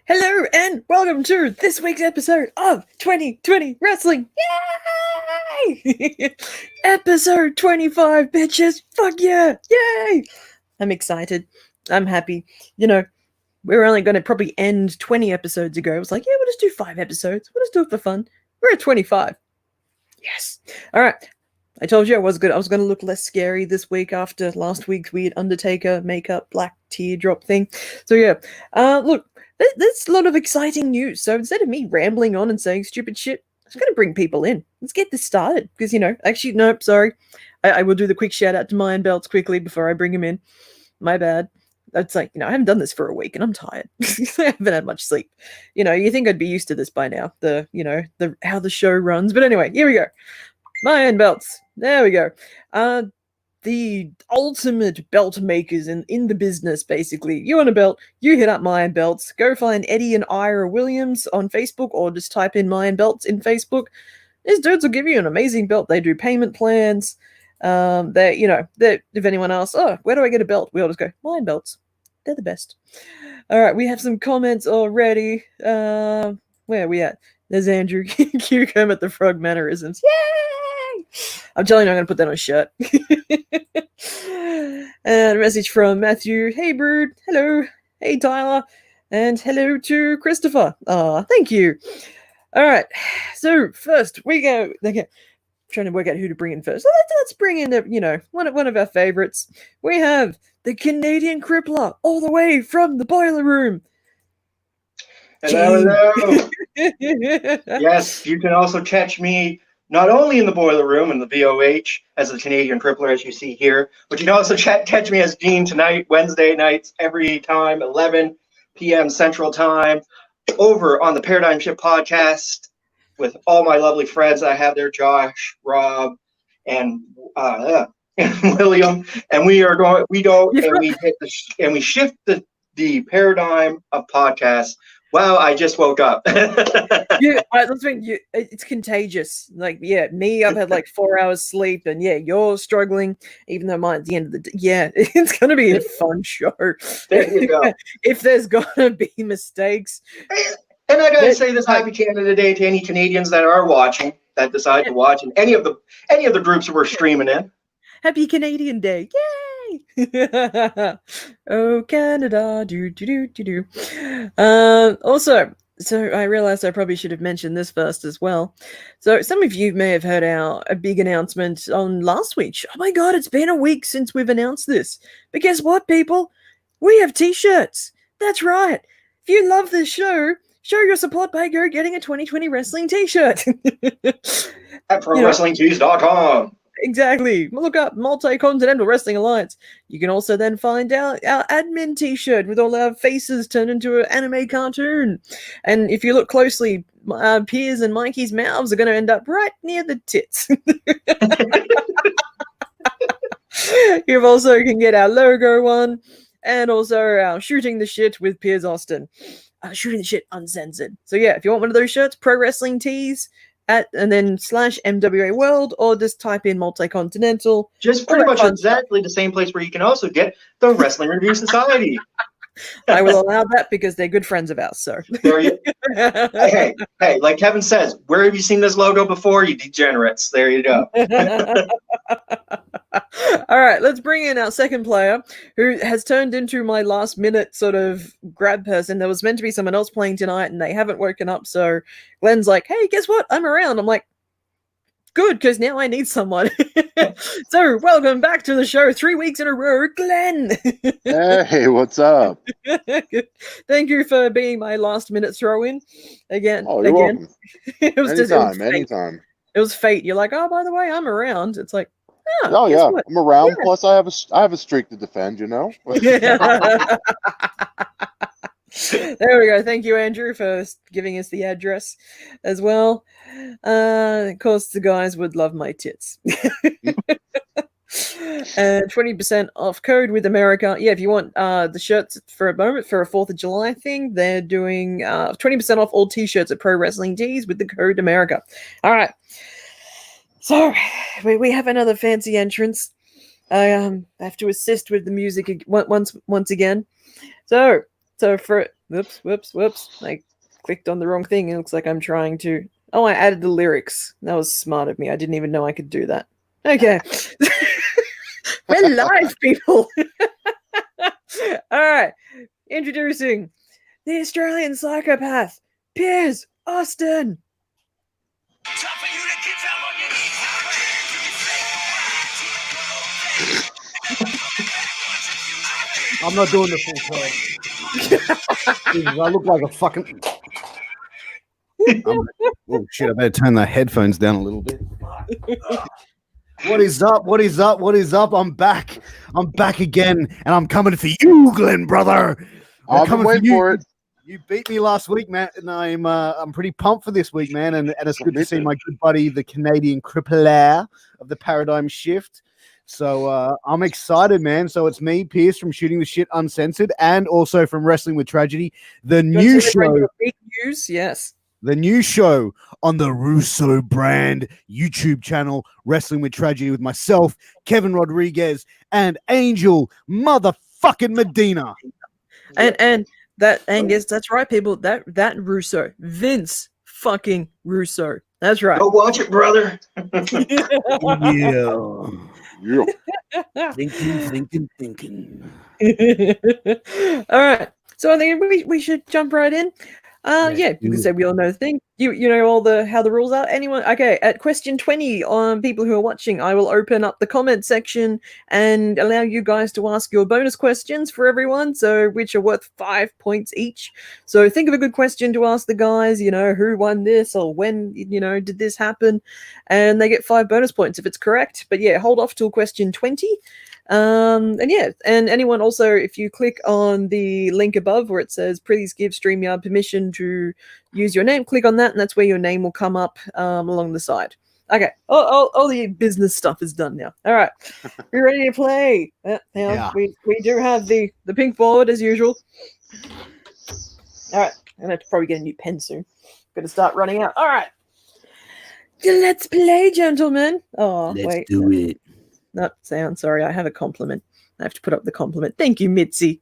Hello and welcome to this week's episode of 2020 Wrestling. Yay! Episode 25, bitches. Fuck yeah! Yay! I'm excited. I'm happy. You know, we were only going to probably end 20 episodes ago. I was like, yeah, we'll just do 5 episodes. We'll just do it for fun. We're at 25. Yes. All right. I told you I was going to look less scary this week after last week's weird Undertaker makeup black teardrop thing. So yeah. Look, there's a lot of exciting news. So instead of me rambling on and saying stupid shit, I'm just going to bring people in. Let's get this started. Because, actually, nope, sorry. I will do the quick shout out to Mayan Belts quickly before I bring him in. My bad. It's like, I haven't done this for a week and I'm tired. I haven't had much sleep. You think I'd be used to this by now. How the show runs. But anyway, here we go. Mayan Belts. There we go. The ultimate belt makers in the business, basically. You want a belt, you hit up Mayan Belts. Go find Eddie and Ira Williams on Facebook or just type in Mayan Belts in Facebook. These dudes will give you an amazing belt. They do payment plans. If anyone asks, oh, where do I get a belt? We all just go, Mayan Belts. They're the best. All right, we have some comments already. Where are we at? There's Andrew. Q Kermit the Frog mannerisms. Yay! I'm telling you, I'm going to put that on a shirt. And a message from Matthew. Hey, Bird. Hello. Hey, Tyler. And hello to Christopher. Thank you. All right. So first, we go. Okay, trying to work out who to bring in first. So let's bring in, one of our favorites. We have the Canadian Crippler, all the way from the Boiler Room. Hello. Yes, you can also catch me not only in the Boiler Room and the VOH as the Canadian Crippler, as you see here, but you can also catch me as Gene tonight, Wednesday nights, every time, 11 p.m. Central Time, over on the Paradigm Shift podcast with all my lovely friends I have there, Josh, Rob, and William. And we shift the paradigm of podcasts. Wow, I just woke up. It's contagious. Like, yeah, me, I've had like 4 hours sleep, and yeah, you're struggling, even though mine at the end of the day. Yeah, it's going to be a fun show. There you go. If there's going to be mistakes. And I got to say this happy Canada Day to any Canadians that are watching, that decide to watch, and any of the groups that we're streaming in. Happy Canadian Day. Yay! Oh, Canada. Do. Also, so I realized I probably should have mentioned this first as well. So some of you may have heard a big announcement on last week. Oh my God, it's been a week since we've announced this. But guess what, people? We have t-shirts. That's right. If you love this show, show your support by getting a 2020 wrestling t-shirt. At ProWrestlingTees.com. Exactly. Look up Multi-Continental Wrestling Alliance. You can also then find our admin t-shirt with all our faces turned into an anime cartoon. And if you look closely, Piers and Mikey's mouths are going to end up right near the tits. You also can get our logo one, and also our Shooting the Shit with Piers Austin. Shooting the Shit uncensored. So yeah, if you want one of those shirts, Pro Wrestling Tees, and then /MWA World, or just type in Multi-Continental. Just pretty much exactly the same place where you can also get the Wrestling Review Society. I will allow that because they're good friends of ours. So there you. Hey, like Kevin says, where have you seen this logo before, you degenerates? There you go. All right, let's bring in our second player, who has turned into my last minute sort of grab person. There was meant to be someone else playing tonight, and they haven't woken up. So Glenn's like, "Hey, guess what? I'm around." I'm like, "Good, because now I need someone." So welcome back to the show, 3 weeks in a row, Glenn. Hey, what's up? Thank you for being my last minute throw-in again. Oh, you're welcome. It was anytime. It was fate. You're like, "Oh, by the way, I'm around." It's like, oh yeah, what? I'm around. Yeah. Plus, I have a streak to defend. There we go. Thank you, Andrew, for giving us the address as well. Of course, the guys would love my tits. 20% off code with America. Yeah, if you want the shirts for a moment for a 4th of July thing, they're doing 20% off all t-shirts at Pro Wrestling Tees with the code America. All right. So we have another fancy entrance. I have to assist with the music once again. So for Whoops. I clicked on the wrong thing. It looks like I'm trying to. Oh, I added the lyrics. That was smart of me. I didn't even know I could do that. Okay. We're live, people. All right. Introducing the Australian psychopath, Piers Austin. I'm not doing the full time. I look like a fucking. Oh shit! I better turn the headphones down a little bit. What is up? What is up? What is up? I'm back. I'm back again, and I'm coming for you, Glenn, brother. I've been waiting for it. You beat me last week, man, and I'm pretty pumped for this week, man. And it's good to see my good buddy, the Canadian crippler of the Paradigm Shift. So I'm excited, man. So it's me, Piers, from Shooting the Shit Uncensored, and also from Wrestling with Tragedy, the new show. Big news, yes. The new show on the Russo brand YouTube channel, Wrestling with Tragedy, with myself, Kevin Rodriguez, and Angel motherfucking Medina. And yes, that's right, people. That Russo, Vince fucking Russo. That's right. Go watch it, brother. Yeah. Thinking. All right. So I think we should jump right in. Yeah, because we all know the thing. You know all how the rules are. Anyone? Okay, at question 20, on people who are watching, I will open up the comment section and allow you guys to ask your bonus questions for everyone. So which are worth 5 points each. So think of a good question to ask the guys. You know, who won this or when? You know, did this happen? And they get 5 bonus points if it's correct. But yeah, hold off till question 20. And anyone also, if you click on the link above where it says please give StreamYard permission to use your name, click on that, and that's where your name will come up along the side. Okay, all the business stuff is done now. All right, we're ready to play. Yeah. We do have the pink board as usual. All right, I'm gonna have to probably get a new pen soon. Gonna start running out. All right, let's play, gentlemen. Oh, Let's do it. Not sound. Sorry, I have a compliment. I have to put up the compliment. Thank you, Mitzi.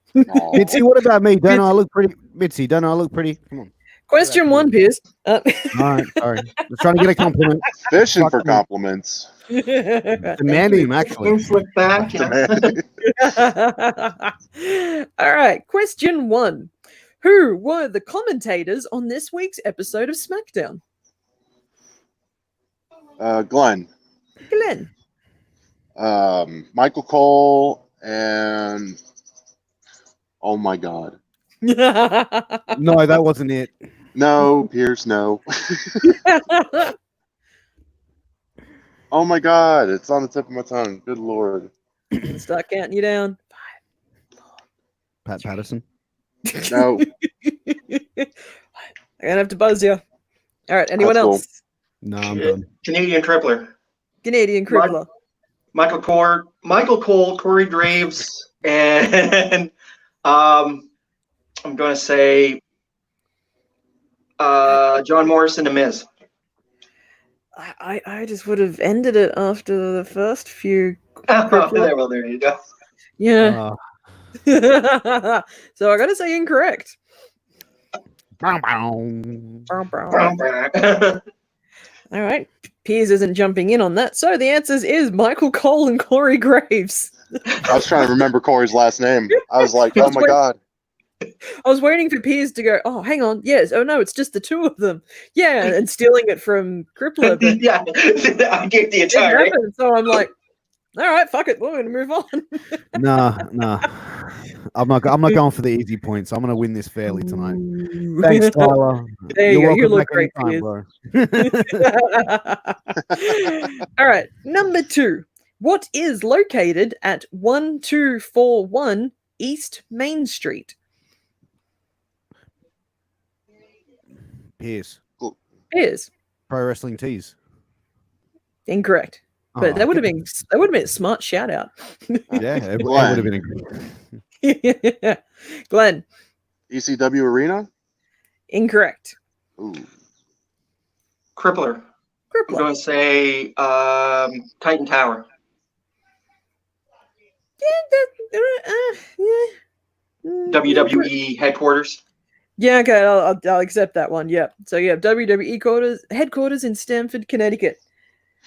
Mitzi, what about me? Don't I look pretty? Mitzi, don't I look pretty? Come on. Question 1, Piers. All right, sorry. Just trying to get a compliment. Fishing for compliments. Demanding him, actually. Flip back. All right. Question 1. Who were the commentators on this week's episode of SmackDown? Glenn. Glenn. Michael Cole and oh my god. No, that wasn't it. No, Pierce, no. Oh my god, it's on the tip of my tongue. Good lord. Start counting you down. Pat Patterson. No. I'm gonna have to buzz you. All right. Anyone That's cool. else? No, I'm done. Canadian Crippler. Canadian Crippler. Michael Cole, Corey Graves, and I'm going to say John Morrison, The Miz. I just would have ended it after the first few. Well, there you go. Yeah. So I got to say incorrect. Bow, bow. All right. Piers isn't jumping in on that. So the answers is Michael Cole and Corey Graves. I was trying to remember Corey's last name. I was like, oh my god. I was waiting for Piers to go, oh, hang on. Yes. Oh, no, it's just the two of them. Yeah. And stealing it from Crippler. But Yeah, I gave the it entire. happened, so I'm like, all right, fuck it. We're going to move on. Nah. I'm not going for the easy points. I'm going to win this fairly tonight. Thanks, Tyler. There you go. You welcome look back great, anytime, Piers. All right. Number 2. What is located at 1241 East Main Street? Pierce. Piers. Pro Wrestling Tees. Incorrect. But Oh, that would have been a smart shout out. Yeah, it would have been a Glenn. ECW Arena? Incorrect. Ooh. Crippler. I'm Crippler. going to say Titan Tower. Yeah. WWE headquarters. Yeah, okay, I'll accept that one. Yeah. So yeah, WWE headquarters in Stamford, Connecticut.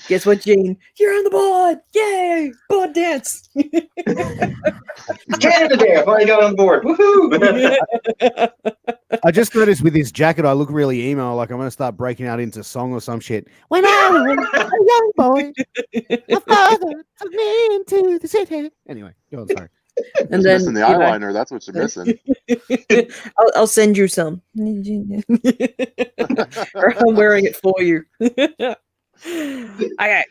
Guess what, Gene? You're on the board! Yay! Board dance! Canada Day. I finally got on board. Woohoo! I just noticed with this jacket, I look really emo. Like I'm going to start breaking out into song or some shit. When I was a young boy, my father took me into the city. Anyway, go on, sorry. And Just then missing the you know, eyeliner. That's what you're missing. I'll send you some. Or I'm wearing it for you. Okay.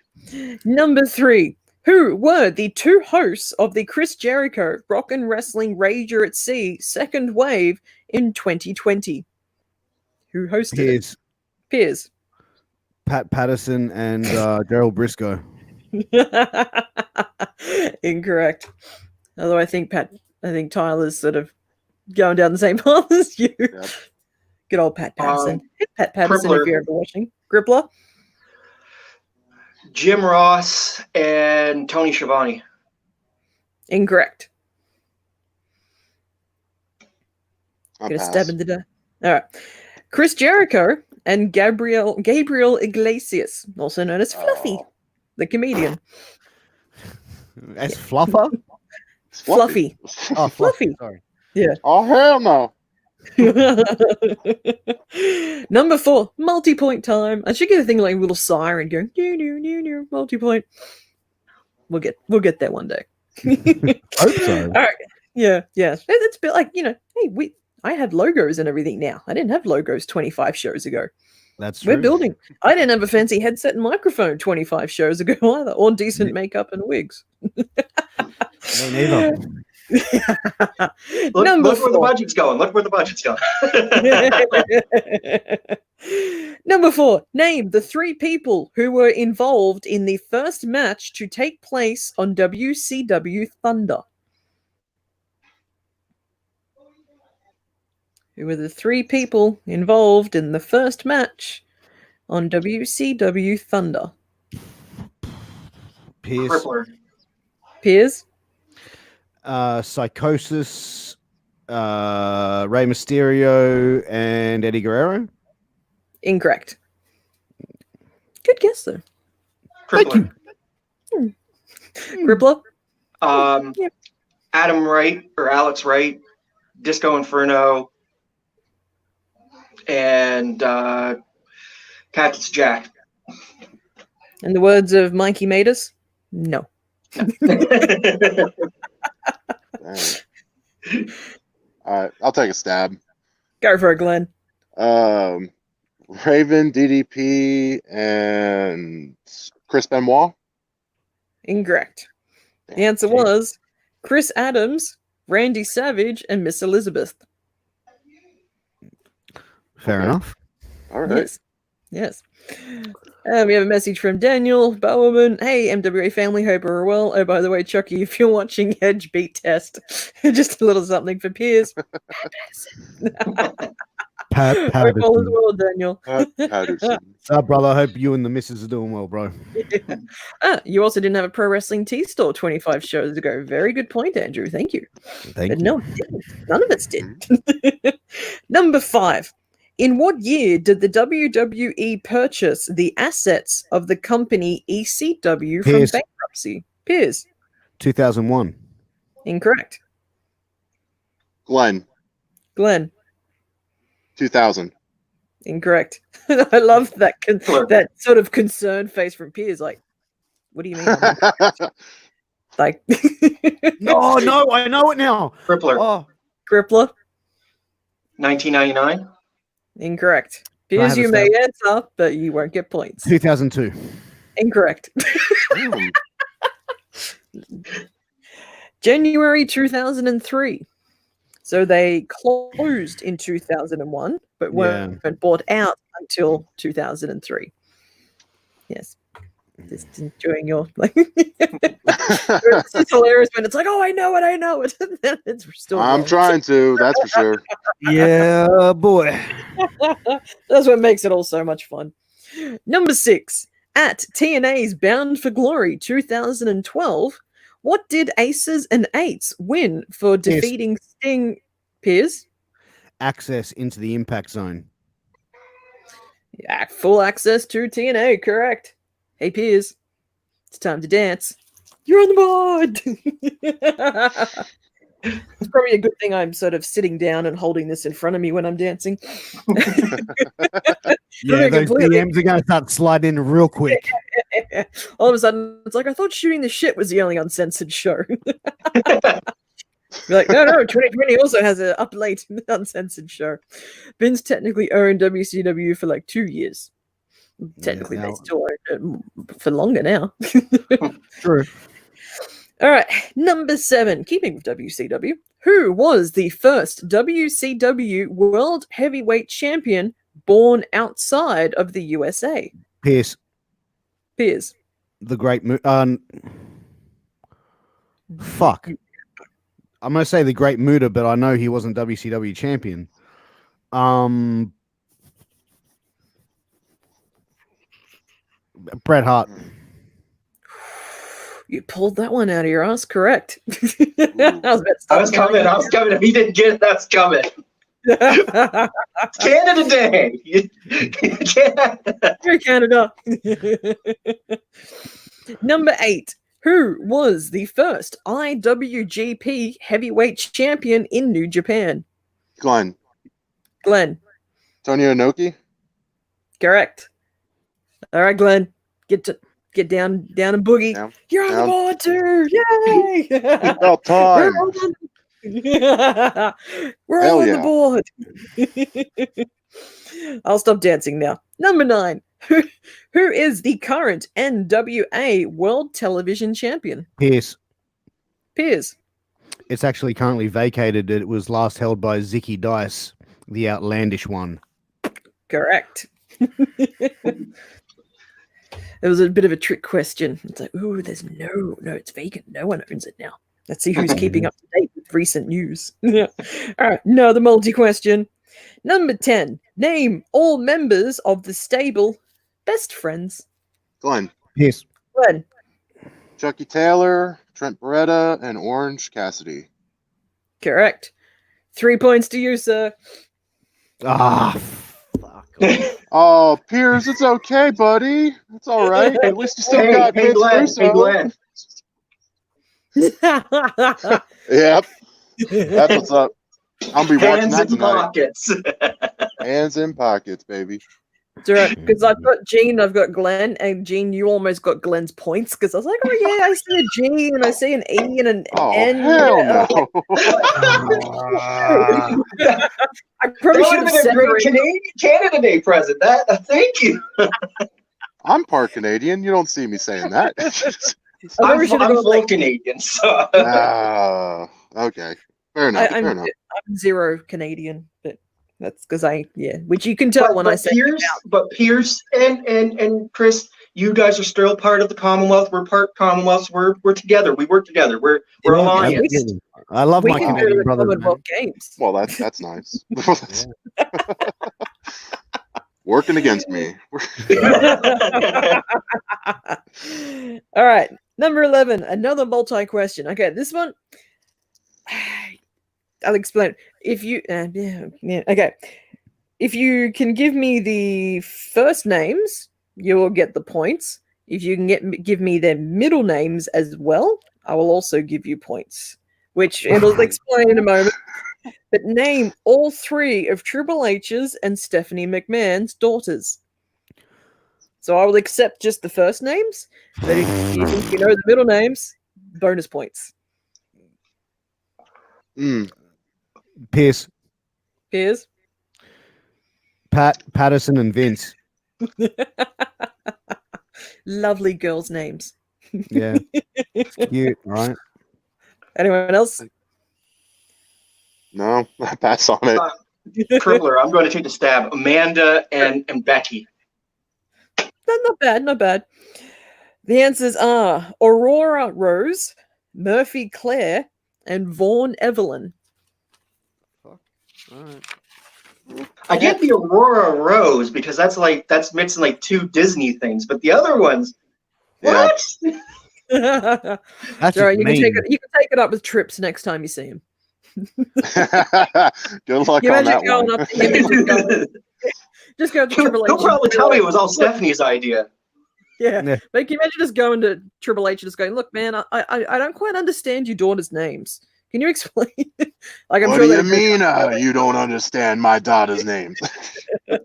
Number 3. Who were the 2 hosts of the Chris Jericho Rock and Wrestling Rager at Sea second wave in 2020? Who hosted it? Piers. Pat Patterson and Gerald Briscoe. Incorrect. Although I think Tyler's sort of going down the same path as you. Yep. Good old Pat Patterson. Hey, Pat Patterson, Crippler. if you're ever watching. Grippler. Jim Ross and Tony Schiavone. Incorrect. I'll Gonna pass. stab in the dark. All right. Chris Jericho and Gabriel Iglesias, also known as Fluffy, Oh. the comedian. As Fluffer? Fluffy. Oh, Fluffy. Sorry. Oh, hell no. Number 4, multi-point time. I should get a thing like a little siren going, multi-point. We'll get there one day. Hope so. All right. Yeah. It's a bit like, hey, I have logos and everything now. I didn't have logos 25 shows ago. That's true. We're building. I didn't have a fancy headset and microphone 25 shows ago either, or decent makeup and wigs. Me neither. Look Number where the 4. budget's going. Look where the budget's going. Number 4. Name the 3 people who were involved in the first match to take place on WCW Thunder. Who were the 3 people involved in the first match on WCW Thunder? Pierce. Crippler. Piers? Psychosis, Rey Mysterio, and Eddie Guerrero. Incorrect. Good guess, though. Crippler. Grippler? Yeah. Adam Wright or Alex Wright, Disco Inferno, and Cactus Jack. In the words of Mikey Matus, no. Dang. All right, I'll take a stab. Go for it, Glenn. Raven, DDP, and Chris Benoit. Incorrect. The answer was Chris Adams, Randy Savage, and Miss Elizabeth. Fair Okay. enough. All right. Yes. We have a message from Daniel Bowerman. Hey, MWA family, hope you're well. Oh, by the way, Chucky, if you're watching Edge Beat Test, just a little something for Piers. Pat Hope all is Patterson. well, Daniel. Patterson. What's up, brother? I hope you and the missus are doing well, bro. You also didn't have a Pro Wrestling Tea Store 25 shows ago. Very good point, Andrew. Thank you. Thank But you. no, it didn't. None of us did. Number 5. In what year did the WWE purchase the assets of the company ECW from Piers. bankruptcy? Piers. 2001. Incorrect. Glenn, Glenn. 2000. Incorrect. I love that that sort of concerned face from Piers. Like, what do you mean? Like, Oh, no, I know it now. Crippler. Oh, Grippler. 1999. Incorrect. I Piers, have a you may answer, but you won't get points. 2002. Incorrect. Damn. January 2003. So they closed in 2001, but weren't bought out until 2003. Yes. Just enjoying your like. It's hilarious when it's like, oh, I know it. And then it's still. I'm wrong. trying to, that's for sure. Yeah, boy. That's what makes it all so much fun. Number 6. At TNA's Bound for Glory 2012, what did Aces and Eights win for defeating Sting? Piers? access into the Impact Zone? Yeah, full access to TNA, correct. Hey, Piers, it's time to dance. You're on the board! It's probably a good thing I'm sort of sitting down and holding this in front of me when I'm dancing. Yeah, those completely. DMs are going to start sliding in real quick. All of a sudden, it's like, I thought Shooting the Shit was the only uncensored show. You're like, no, 2020 also has an up late uncensored show. Vince technically owned WCW for like 2 years. Technically, now- they still own it for longer now. True. All right, number 7, keeping with WCW. Who was the first WCW World Heavyweight Champion born outside of the USA? Pierce, Piers. the great. Fuck. I'm going to say the Great Muta, but I know he wasn't WCW champion. Bret Hart. You pulled that one out of your ass, correct? I was about to I was coming. If he didn't get it, that's coming. start. Canada Day. You're Canada. Number 8. Who was the first IWGP Heavyweight Champion in New Japan? Glenn. Glenn. Tony Inoki. Correct. All right, Glenn. Get down and boogie. Down, You're on down. the board too. Yay! About time. We're Hell all on yeah. the board. I'll stop dancing now. Number 9. Who is the current NWA World Television Champion? Pierce. Piers. It's actually currently vacated. It was last held by Zicky Dice, the outlandish one. Correct. It was a bit of a trick question. It's like, ooh, there's no, it's vacant. No one owns it now. Let's see who's keeping up to date with recent news. All right, another multi-question. Number 10. Name all members of the stable Best Friends. Glenn. Pierce. Glenn. Chucky Taylor, Trent Beretta, and Orange Cassidy. Correct. 3 points to you, sir. Ah, fuck. Oh, Piers, it's okay, buddy. It's all right. At least you still got Hey, Vince Glenn. Russo. Hey, Glenn. Yep, that's what's up. I'll be watching Hands that in tonight. pockets. Hands in pockets, baby. It's all right, because I've got Gene, I've got Glenn, and Gene, you almost got Glenn's points because I was like, oh yeah, I see a G and I see an E and an Oh, N. hell no. I probably That should would have have been a great separated. Canada Day present. Thank you. I'm part Canadian. You don't see me saying that. I probably I'm should have gone full like, Canadian, so Okay. Fair enough. I'm fair enough. 0 Canadian, but that's because which you can tell when I say Pierce and Chris, you guys are still part of the Commonwealth. We're part Commonwealth. We're together. We work together. We're Yeah, alliance. absolutely. I love we my can go to Canadian the brothers. man. Commonwealth Games. Well, that's nice. Working against me. All right, number 11, another multi-question. Okay, this one I'll explain. If you okay, if you can give me the first names, you will get the points. If you can give me their middle names as well, I will also give you points, which it'll explain in a moment. But name all 3 of Triple H's and Stephanie McMahon's daughters. So I will accept just the first names, but if you think you know the middle names, bonus points. Pierce, Piers. Patterson, and Vince. Lovely girls' names. Yeah. Cute, right? Anyone else? No, pass on it. Crippler, I'm going to take a stab. Amanda and Becky. Not bad, not bad. The answers are Aurora Rose, Murphy Claire, and Vaughn Evelyn. I get the Aurora Rose because that's mixing like 2 Disney things, but the other ones, Yeah. what? That's All right, just you can mean. take it up with Trips next time you see him. Good luck You on imagine that going one. up to him and just go to Triple H. He'll probably and be tell me like, it was all "Look," Stephanie's idea. Yeah. Yeah. But can you imagine just going to Triple H and just going, look, man, I don't quite understand your daughter's names. Can you explain? Like, I'm What sure do you they'd mean you don't understand my daughter's name? That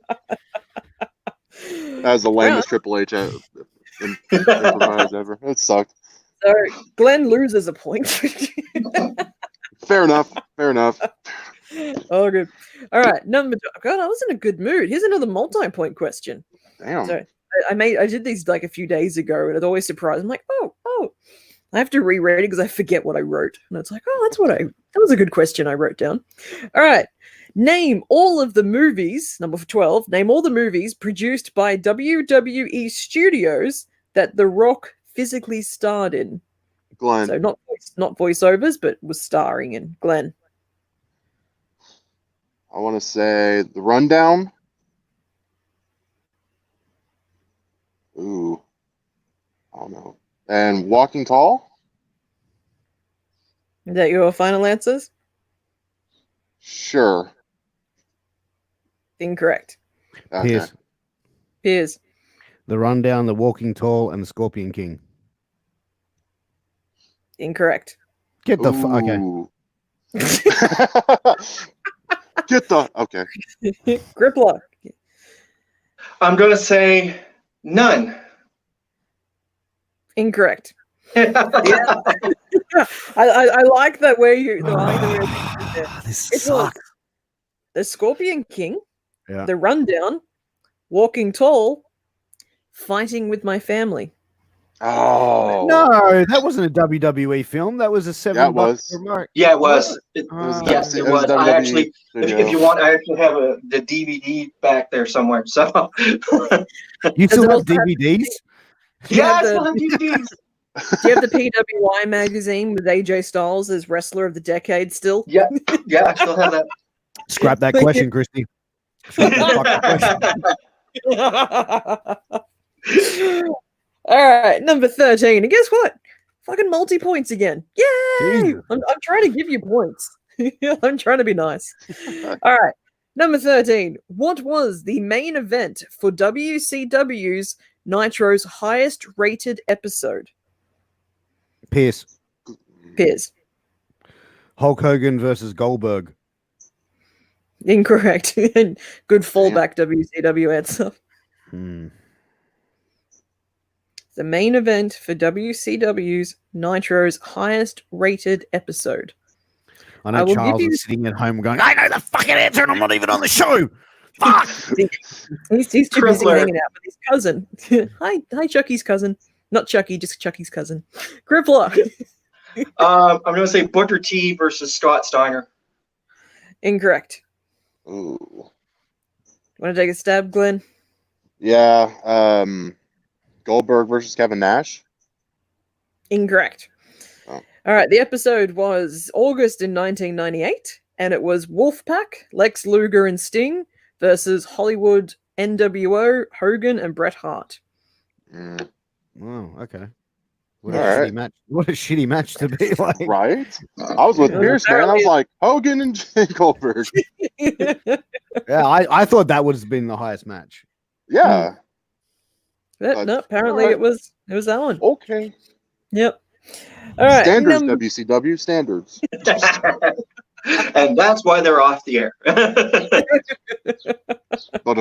was the lamest Triple H improvised ever. It sucked. So Glenn loses a point. Fair enough. Fair enough. Oh, good. All right, number two. God, I was in a good mood. Here's another multi-point question. Damn. So I did these like a few days ago, and it always surprised. I'm like, oh. I have to reread it because I forget what I wrote, and it's like, oh, that was a good question I wrote down. All right, name all of the movies. Number 12. Name all the movies produced by WWE Studios that The Rock physically starred in. Glenn. So not voiceovers, but was starring in. Glenn. I want to say The Rundown. Ooh. I don't know. And Walking Tall? Is that your final answers? Sure. Incorrect. Okay. Piers. The Rundown, The Walking Tall, and The Scorpion King. Incorrect. Get the okay. Ooh. Get the okay. Griplock. I'm going to say none. Incorrect. Yeah. I like that way you. I like the way you did there. This It was sucks. The Scorpion King, Yeah. The Rundown, Walking Tall, Fighting with My Family. Oh. No, that wasn't a WWE film. That was a $7 Yeah, it was. remote. Yeah, it was. Yes, it was. I actually, if you want, I actually have the DVD back there somewhere. So, You Does still it have also have- DVDs? yeah, I have still the- have DVDs. Do you have the PWI magazine with AJ Styles as Wrestler of the Decade still? Yeah, I still have that. Scrap that Thank question, Christy. Scrap that fucking question. All right, number 13. And guess what? Fucking multi-points again. Yay! Jesus. I'm trying to give you points. I'm trying to be nice. All right. Number 13. What was the main event for WCW's Nitro's highest rated episode? Pierce. Piers. Hulk Hogan versus Goldberg. Incorrect. Good fallback WCW answer. The main event for WCW's Nitro's highest rated episode. I I know will Charles give you- is sitting at home going, I know the fucking answer and I'm not even on the show. Fuck. He's too busy Crippler. hanging out with his cousin. Hi, Chucky's cousin. Not Chucky, just Chucky's cousin. Crippler. I'm going to say Booker T versus Scott Steiner. Incorrect. Ooh. Want to take a stab, Glenn? Yeah. Goldberg versus Kevin Nash. Incorrect. Oh. All right, the episode was August in 1998, and it was Wolfpack, Lex Luger and Sting versus Hollywood, NWO, Hogan, and Bret Hart. Mm, Oh, okay. What All a right. shitty match. What a shitty match to be like. right? I was with Pierce, man. I was like, Hogan and Goldberg. Yeah, I thought that would have been the highest match. Yeah. But no, apparently Alright. it was that one. Okay. Yep. All right. Standards, WCW standards. And that's why they're off the air. But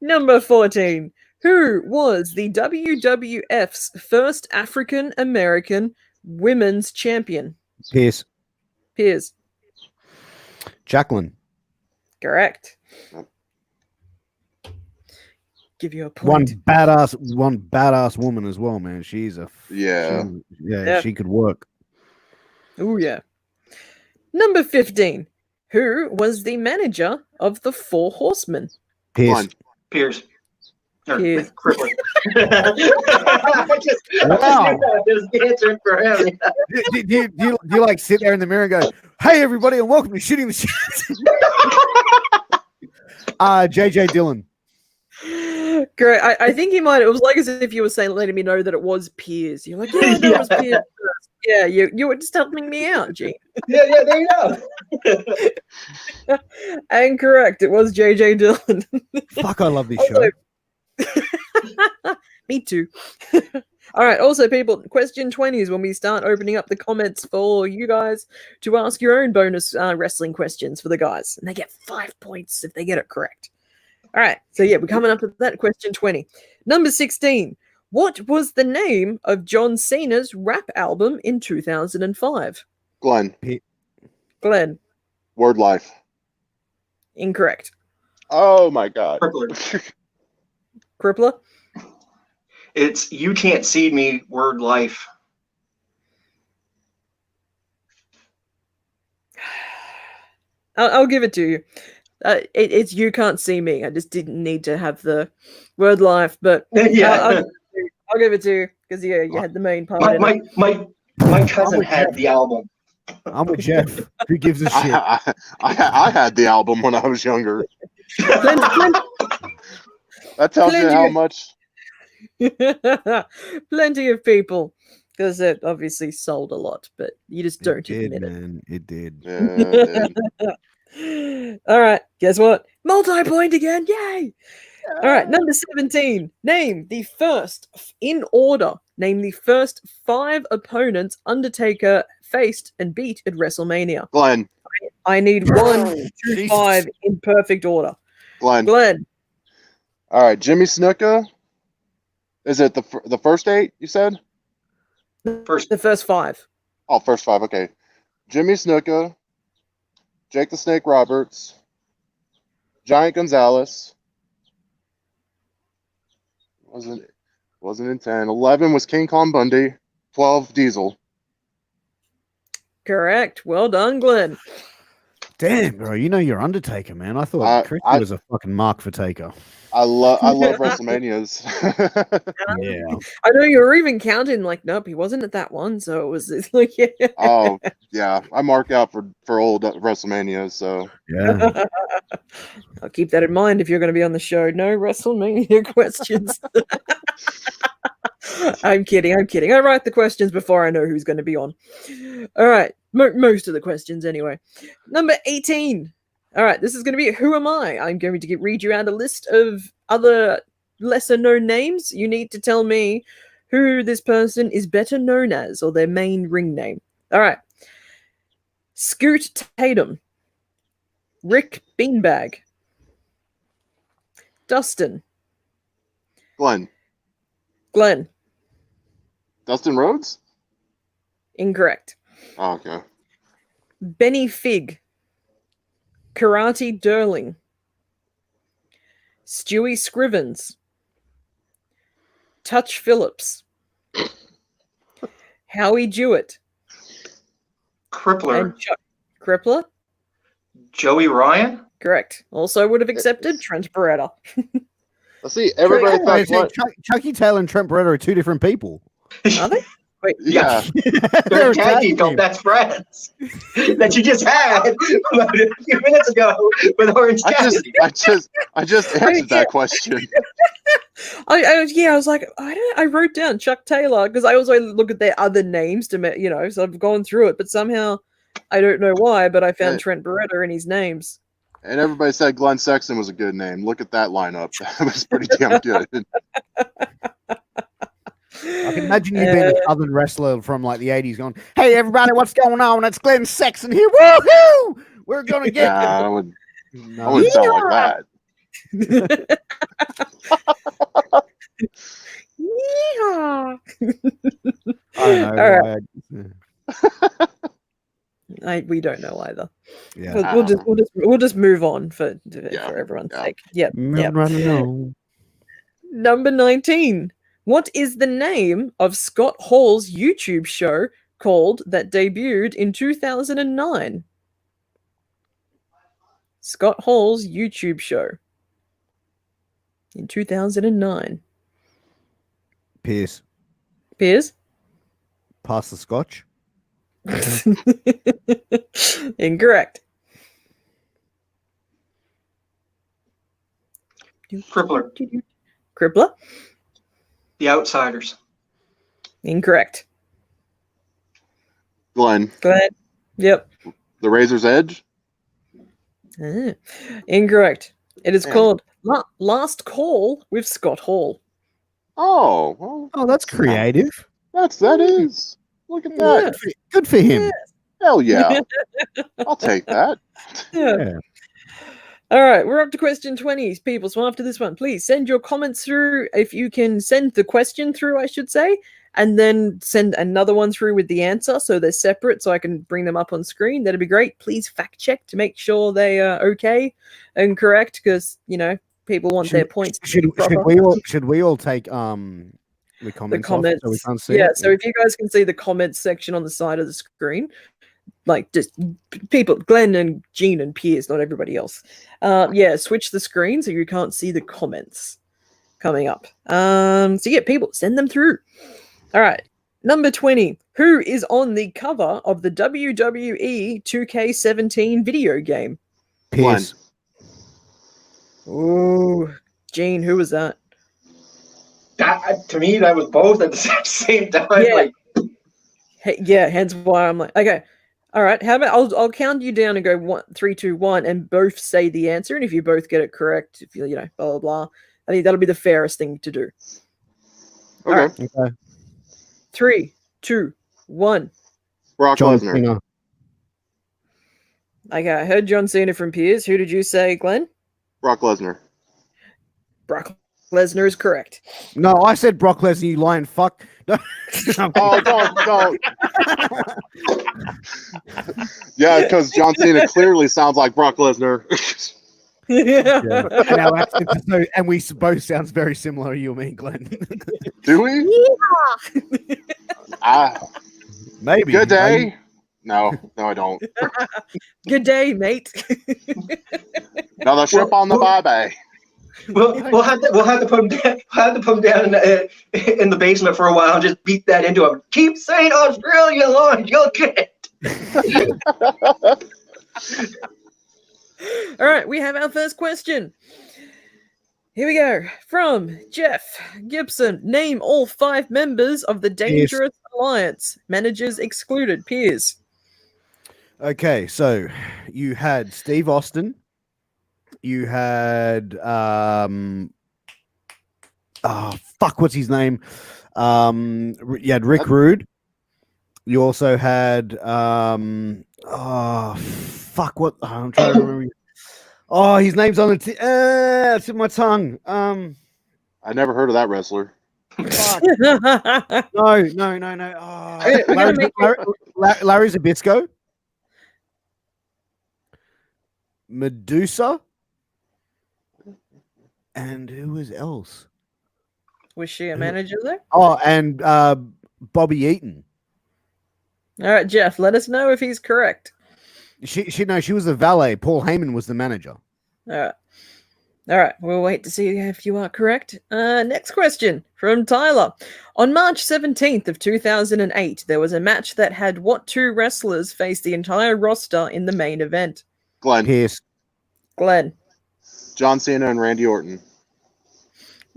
Number 14. Who was the WWF's first African American women's champion? Pierce. Piers. Jacqueline. Correct. Give you a One point. badass woman as well, man. She's a yeah. Yeah. she could work. Oh, yeah. Number 15. Who was the manager of the Four Horsemen? Pierce. Fun. Pierce. Or Pierce. Crippler. Wow. Just answered for him. do you like sit there in the mirror and go, "Hey everybody, and welcome to Shooting the Shit"? JJ Dillon. Great. I think he might. It was like as if you were saying, letting me know that it was Piers. You're like, yeah, no, it was Piers first. Yeah, you were just helping me out, Gene. Yeah, there you go. Incorrect. It was JJ Dillon. Fuck, I love this Also- show. Me too. All right. Also, people, question 20 is when we start opening up the comments for you guys to ask your own bonus wrestling questions for the guys. And they get 5 points if they get it correct. All right. So, yeah, we're coming up with that question 20. Number 16. What was the name of John Cena's rap album in 2005? Glenn, Glenn. Word Life. Incorrect. Oh my God. Crippler. Crippler. It's You Can't See Me, Word Life. I'll give it to you. It's You Can't See Me. I just didn't need to have the word life, but Yeah. I'll give it to you because you had the main part. in it. My cousin had the album. I'm with Jeff. Who gives a shit? I had the album when I was younger. Plenty, That tells you Plenty how of- much. plenty of people, because it obviously sold a lot, but you just don't It did, admit man. It did. Yeah, it did. it. All right, guess what? Multi-point again! Yay! All right, number 17. Name the first, in order, name the first 5 opponents Undertaker faced and beat at WrestleMania. Glenn, I need 1 through Jesus. 5 in perfect order. Glenn. Glenn, All right, Jimmy Snuka. Is it the first 8 you said? First, the first 5. Oh, first 5. Okay. Jimmy Snuka, Jake the Snake Roberts, Giant Gonzalez. Wasn't in 10. 11 was King Kong Bundy. 12 Diesel. Correct. Well done, Glenn. Damn, bro. You know you're Undertaker, man. I thought Christy I- was a fucking mark for Taker. I love WrestleManias. Yeah. I know you were even counting, like, nope, he wasn't at that one, so it was it's like, yeah. Oh yeah, I mark out for old WrestleManias. So Yeah. I'll keep that in mind if you're going to be on the show. No WrestleMania questions. I'm kidding. I write the questions before I know who's going to be on. All right. Most of the questions, anyway. Number 18. All right. This is going to be Who Am I? I'm going to read you out a list of other lesser known names. You need to tell me who this person is better known as or their main ring name. All right. Scoot Tatum. Rick Beanbag. Dustin. Glenn, Glenn. Dustin Rhodes. Incorrect. Oh, okay. Benny Fig. Karate Durling. Stewie Scrivens. Touch Phillips. Howie Jewett. Crippler. And Chuck Crippler. Joey Ryan. Correct. Also would have accepted Trent Beretta. Let's see. Everybody Wait, thought. Chucky Taylor and Trent Beretta are 2 different people. Are they? Wait. Yeah. They're a tag team team. best friends that you just had about a few minutes ago with Orange Cassidy. I just answered that question. I was like, I wrote down Chuck Taylor because I also look at their other names to so I've gone through it, but somehow I don't know why, but I found Yeah. Trent Beretta in his names. And everybody said Glenn Sexton was a good name. Look at that lineup. That was pretty damn good. I can imagine you being a southern wrestler from like the 80s going, hey, everybody, what's going on? It's Glenn Sexton here. Woohoo! We're going to get Nah, I wouldn't No. sound like that. Yeehaw! I don't know. All right. why We don't know either. Yeah. We'll just move on for Yeah, everyone's yeah. sake. Yep. Moving right along. Number 19. What is the name of Scott Hall's YouTube show called that debuted in 2009? Scott Hall's YouTube show in 2009. Pierce, Piers? pass the scotch. Incorrect. Crippler. Crippler? The Outsiders. Incorrect. Glenn, Glenn. Yep. the Razor's Edge. Ah, incorrect. It is Damn. called Last Call with Scott Hall. Oh, well, Oh, that's creative. that is. Look at that. Good for him. Hell yeah. I'll take that. Yeah. Yeah. All right, we're up to question 20, people. So after this one, please send your comments through. If you can send the question through, I should say, and then send another one through with the answer so they're separate so I can bring them up on screen. That'd be great. Please fact check to make sure they are okay and correct because, people want their points. Should we all take the comments off so we can't see Yeah, it? so if you guys can see the comments section on the side of the screen, like just people, Glenn and Gene and Piers, not everybody else. Switch the screen so you can't see the comments coming up. People, send them through. All right, number 20. Who is on the cover of the WWE 2K17 video game? Pierce. Oh, Gene, who was that? That, to me, that was both at the same time. Yeah. Like, Hence why I'm like, okay. All right, how about I'll count you down and go 1, 3, 2, 1, and both say the answer, and if you both get it correct, if you blah blah blah, I think that'll be the fairest thing to do. Okay. Okay. 3, 2, 1. Brock John Lesnar. Cena. Okay, I heard John Cena from Piers. Who did you say, Glenn? Brock Lesnar. Brock Lesnar is correct. No, I said Brock Lesnar, you lying fuck. No. Oh, don't. Yeah, because John Cena clearly sounds like Brock Lesnar. Yeah. And our accents are and we both sounds very similar, you and me, Glenn. Do we? Maybe. Good day. No, I don't. Good day, mate. Another ship on the bye-bye. we'll have to put him down. Have to put him down in the basement for a while and just beat that into him. Keep saying Australia, Lord, you'll get it. All right, we have our first question. Here we go. From Jeff Gibson. Name all 5 members of the Dangerous Alliance. Managers excluded. Piers. Okay, so you had Steve Austin. You had what's his name? You had Rick Rude. You also had I'm trying to remember. Oh, his name's on the it's in my tongue. I never heard of that wrestler. Fuck. No. Oh, Larry Zbyszko. Medusa. And who was else? Was she a manager there? Oh, and Bobby Eaton. All right, Jeff, let us know if he's correct. She was the valet. Paul Heyman was the manager. All right. We'll wait to see if you are correct. Next question from Tyler. On March 17th of 2008, there was a match that had what 2 wrestlers face the entire roster in the main event? Glenn. Pierce. Glenn. John Cena and Randy Orton.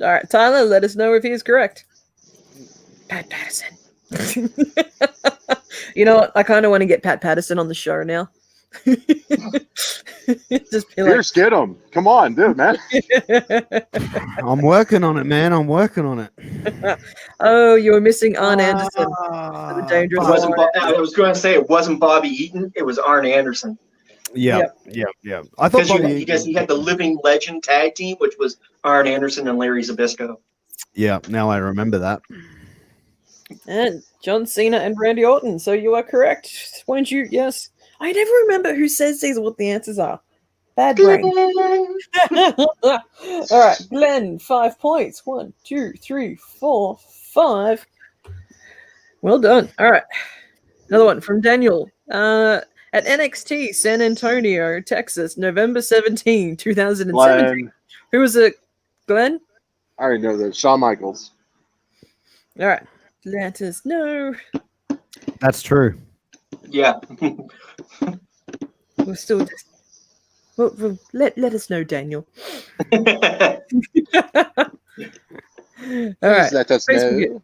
All right, Tyler, let us know if he is correct. Pat Patterson. You know what? I kind of want to get Pat Patterson on the show now. Just be like, Pierce, get him. Come on, dude, man. I'm working on it, man. I'm working on it. Oh, you were missing Arn Anderson. The Dangerous Alliance. I was going to say it wasn't Bobby Eaton. It was Arn Anderson. Yeah. I thought Because he had the Living Legend tag team, which was Arn Anderson and Larry Zbyszko. Yeah, now I remember that. And John Cena and Randy Orton. So you are correct. Weren't you? Yes. I never remember who says these or what the answers are. Bad brain. All right, Glenn, 5 points. 1, 2, 3, 4, 5. Well done. All right. Another one from Daniel. At NXT San Antonio, Texas, November 17, 2017. Glenn. Who was it, Glenn? I already know that. Shawn Michaels. All right. Let us know. That's true. Yeah. We're still just... Well, let us know, Daniel. All right. Let us know.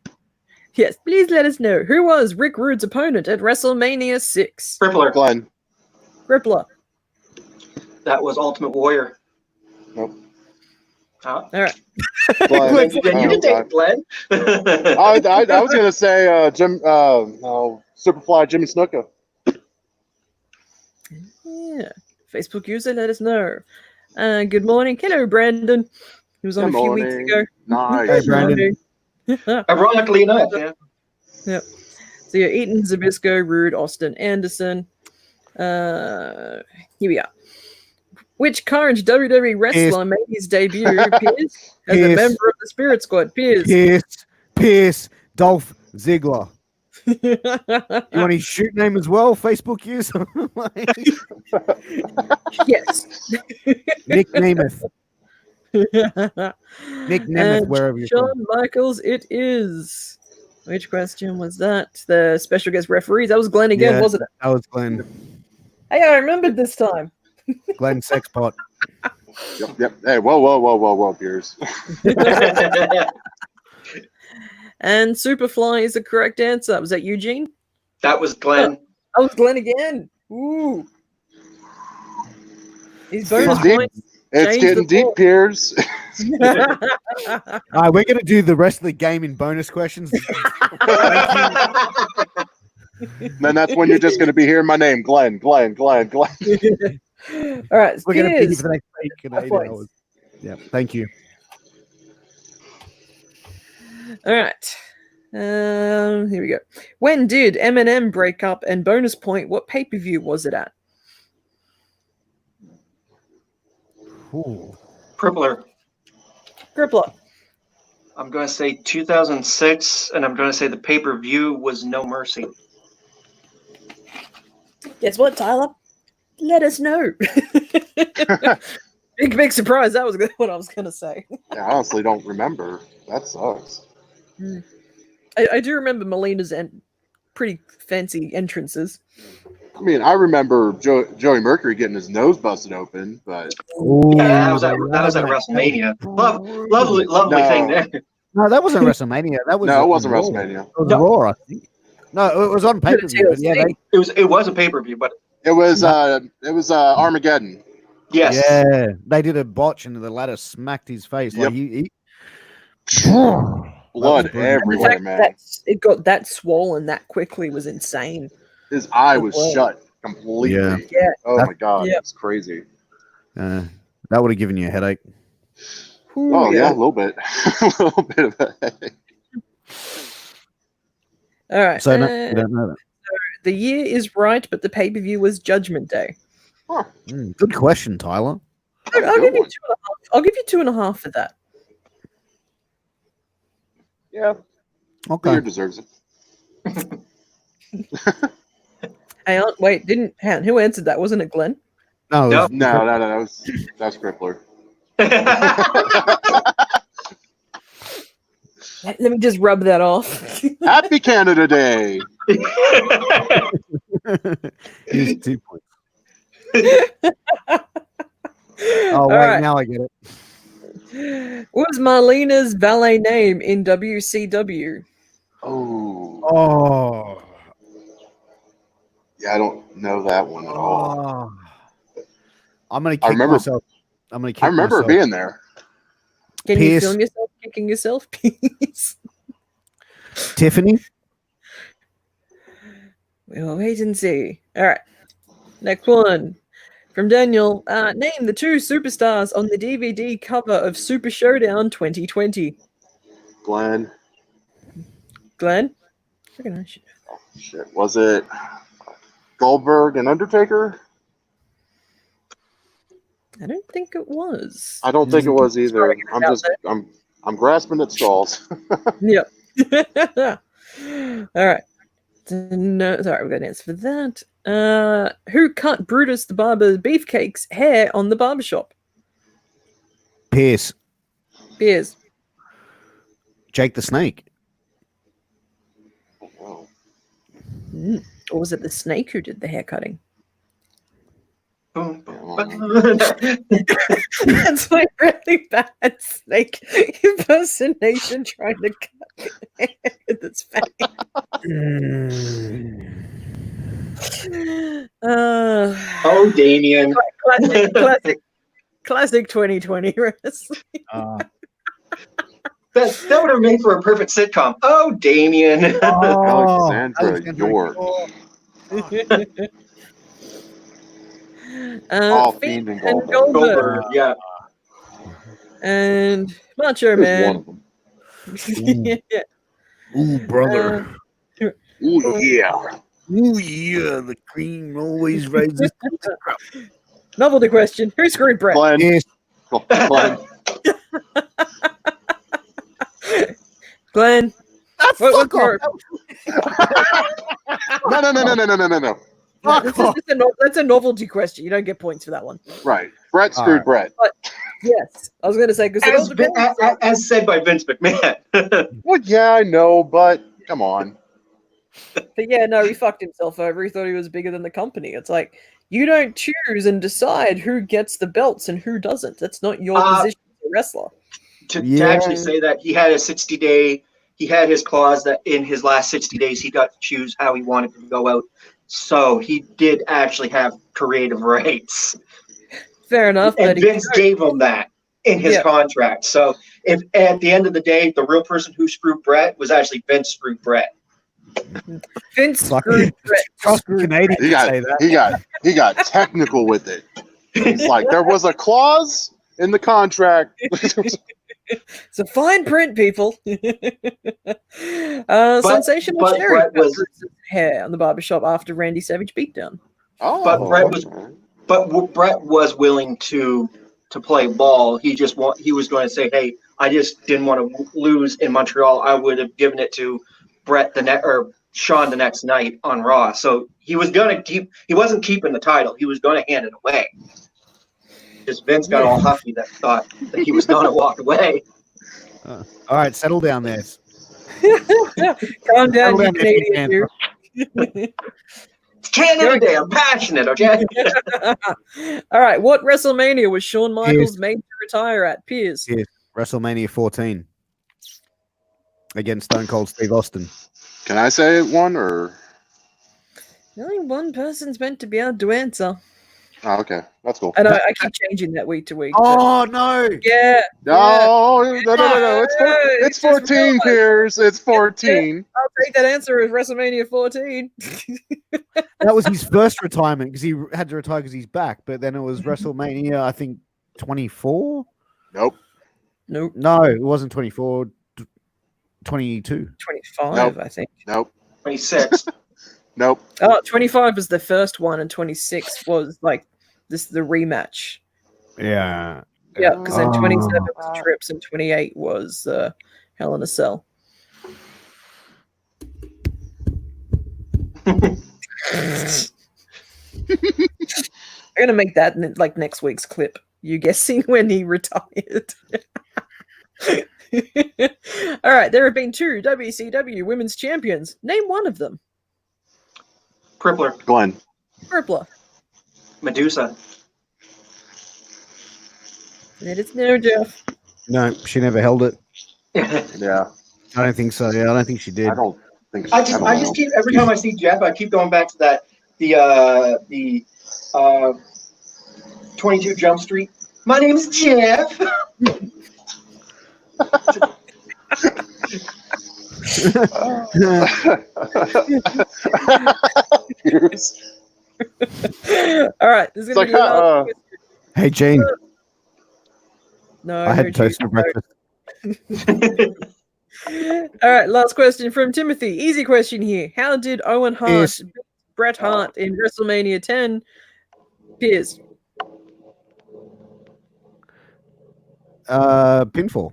Yes, please let us know. Who was Rick Rude's opponent at WrestleMania 6? Crippler. Glenn. Crippler. That was Ultimate Warrior. Nope. Huh? All right. Glenn. Then you Oh, can take God. it, Glenn. I was gonna say Superfly Jimmy Snuka. Yeah. Facebook user, let us know. Good morning. Hello, Brandon. He was on Good a few weeks morning. ago. Nice. Hey, Brandon. Ironically enough, yeah. Yep. So you're Eaton, Zabisco, Rude, Austin, Anderson. Here we are. Which current WWE wrestler made his debut, Piers, as a Pierce. member of the Spirit Squad? Piers. Pierce, Dolph Ziggler. You want his shoot name as well? Facebook user? Yes. Nick Nemeth. Nick Nemeth, And wherever you're Shawn from. Michaels, it is. Which question was that? The special guest referee? That was Glenn again, Yeah. wasn't it? That was Glenn. Hey, I remembered this time. Glenn Sexpot. Yep. Hey, whoa, Piers. And Superfly is the correct answer. Was that Eugene? That was Glenn. That was Glenn again. Ooh. His bonus Deep. points. It's Change getting the deep, ball. Piers. All right, we're going to do the rest of the game in bonus questions. Then that's when you're just gonna be hearing my name, Glenn. All right, We're going to be here Piers. for the next week and 8 points. hours. Yeah, thank you. All right. Here we go. When did Eminem break up? And bonus point, what pay-per-view was it at? Ooh. Crippler. Crippler. I'm going to say 2006, and I'm going to say the pay-per-view was No Mercy. Guess what, Tyler? Let us know. Big surprise. That was what I was going to say. I honestly don't remember. That sucks. I do remember Melina's pretty fancy entrances. I mean, I remember Joey Mercury getting his nose busted open, but Yeah, that was at WrestleMania. Lovely No. thing there. No, that wasn't WrestleMania. That was no, it wasn't Raw. WrestleMania. It was No. Raw, I think. No, it was on pay per view. But yeah, It was a pay-per-view, but It was Armageddon. yes. yeah, they did a botch and the ladder smacked his face. Yep. Like he Blood brilliant. And the everywhere, fact man. that it got that swollen that quickly was insane. His eye was Blood. shut completely. Yeah. Yeah. Oh my god, Yeah. it's crazy. that would have given you a headache. Ooh, Oh yeah, a little bit, a little bit of a headache. All right. So no, you don't know that. The year is right, but the pay-per-view was Judgment Day. Good question, Tyler. I'll Good give you one. 2.5. I'll give you 2.5 for that. Yeah, Okay. Beard deserves it. Hang on, wait, hang on, who answered that? Wasn't it Glenn? No, Nope. No, that's Crippler. Let me just rub that off. Happy Canada Day. here's 2 points. All Oh wait, right. now I get it. What was Marlena's valet name in WCW? Oh, Oh, yeah, I don't know that one at all. I'm gonna I kick remember- myself. I'm gonna kick I remember myself. being there. Can Pierce. you film yourself kicking yourself, please? Tiffany. We'll wait and see. All right. Next one. From Daniel. Name the 2 superstars on the DVD cover of Super Showdown 2020. Glenn. Glenn? Freaking I should- Shit, was it Goldberg and Undertaker? I don't think it was. I don't think it was either. Sorry about I'm grasping at straws. Yep. All right. No, sorry, we've got an answer for that. Who cut Brutus the Barber Beefcake's hair on the barbershop? Pierce. Beers. Jake the Snake. Oh, Or was it the snake who did the hair cutting? Boom, Oh, boom. That's my really bad snake impersonation trying to cut this face. Oh, Damien. Classic 2020 wrestling. That would have made for a perfect sitcom. Oh, Damien. Alexandra York. Fiend Fiend and and Goldberg. Goldberg, yeah. and Macho Here's one Man. of them. Yeah. Ooh, brother. Ooh, yeah. Ooh, yeah. The cream always rises. Novelty question: who screwed Brett? Glenn. Yes. Glenn. Glenn. What Fuck group? off. No. That's a novelty question. You don't get points for that one. Right. Brett All screwed right. Brett. Yes, I was going to say because it all depends. As said by Vince McMahon. Well, yeah, I know, but come on. But yeah, no, he fucked himself over. He thought he was bigger than the company. It's like you don't choose and decide who gets the belts and who doesn't. That's not your position as a wrestler. To actually say that he had a 60-day, he had his clause that in his last 60 days he got to choose how he wanted to go out. So he did actually have creative rights. Fair enough. And But Vince gave him that in his contract. So if at the end of the day, the real person who screwed Brett was actually Vince screwed Brett. Vince Fuck screwed Brett. Trust Canadian He to say that. he got technical with it. It's like there was a clause in the contract. It's a fine print, people. Sensational but Sherry Brett cut was- Bruce's hair on the barbershop after Randy Savage beatdown. Oh, But Brett was- okay. But Brett was willing to play ball. He was going to say, "Hey, I just didn't want to lose in Montreal. I would have given it to Brett or Sean the next night on Raw." So he was going to keep. He wasn't keeping the title. He was going to hand it away. Just Vince got all huffy that thought that he was going to walk away. All right, settle down there. Calm down, Settle you down, Canadian Canada. dude. Canada Day, I'm passionate, okay? All right, what WrestleMania was Shawn Michaels made to retire at? Piers. Yeah. WrestleMania 14 against Stone Cold Steve Austin. Can I say one or? Only one person's meant to be able to answer. Oh, okay, that's cool. And I keep changing that week to week. but- Oh no! yeah. No, no. It's Just 14, realized. Piers. It's 14. I'll take that answer as WrestleMania 14. That was his first retirement because he had to retire because he's back. But then it was WrestleMania, I think 24. Nope. Nope. No, it wasn't 24. 22. 25, Nope. I think. Nope. 26. Nope. Oh, 25 was the first one, and 26 was like the rematch. Yeah. Yeah, because then 27 Oh. was Trips and 28 was Hell in a Cell. I'm gonna make that like next week's clip. You guessing when he retired. All right, there have been 2 WCW Women's Champions. Name one of them. Crippler, Glenn. Crippler. Medusa. It is no Jeff. No, she never held it. Yeah. I don't think so. Yeah, I don't think she did. I don't think. I just keep every time I see Jeff, I keep going back to that the 22 Jump Street. My name's Jeff. Piers. All right, this is It's gonna like, be the last question. Hey, Gene, No, I had no toast for cheese. breakfast. All right, last question from Timothy. Easy question here. How did Owen Hart Yes. beat Bret Hart in WrestleMania 10? Piers. Pinfall.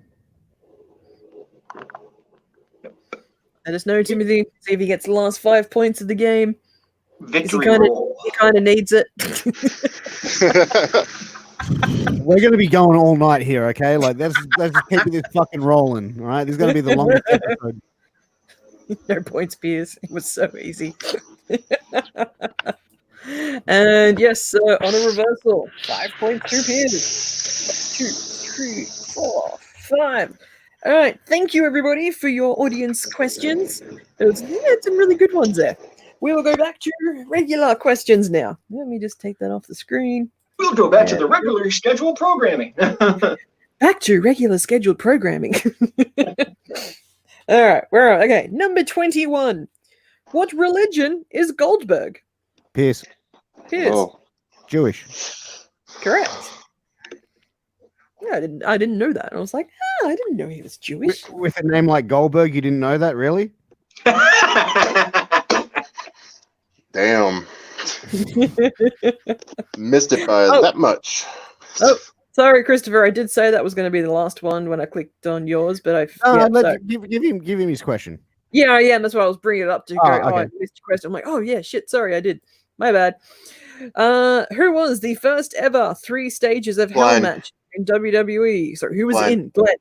Let us know, Timothy. See if he gets the last 5 points of the game. Victory kinda- roll. He kind of needs it. We're going to be going all night here, okay? Like, let's just keep this fucking rolling, all right? This is going to be the longest episode. No points, Piers. It was so easy. And yes, on a reversal, 5 points to Piers. 2, 3, 4, 5. All right, thank you everybody for your audience questions. There was some really good ones there. We will go back to regular questions now. Let me just take that off the screen. We'll go back to the regular scheduled programming. Back to regular scheduled programming. All right, we're on. Okay, number 21. What religion is Goldberg? Pierce. Piers. Oh, Jewish. Correct. Yeah, I didn't know that. I was like, I didn't know he was Jewish. With a name like Goldberg, you didn't know that, really? damn. Missed it by that much. Oh, sorry, Christopher. I did say that was going to be the last one when I clicked on yours, but I give him his question. Yeah, that's what I was bringing it up to. Okay. I missed your question. I'm like, oh yeah, shit. Sorry, I did. My bad. Who was the first ever 3 stages of Hell Glenn. match in WWE? Sorry, who was Glenn. in Glenn?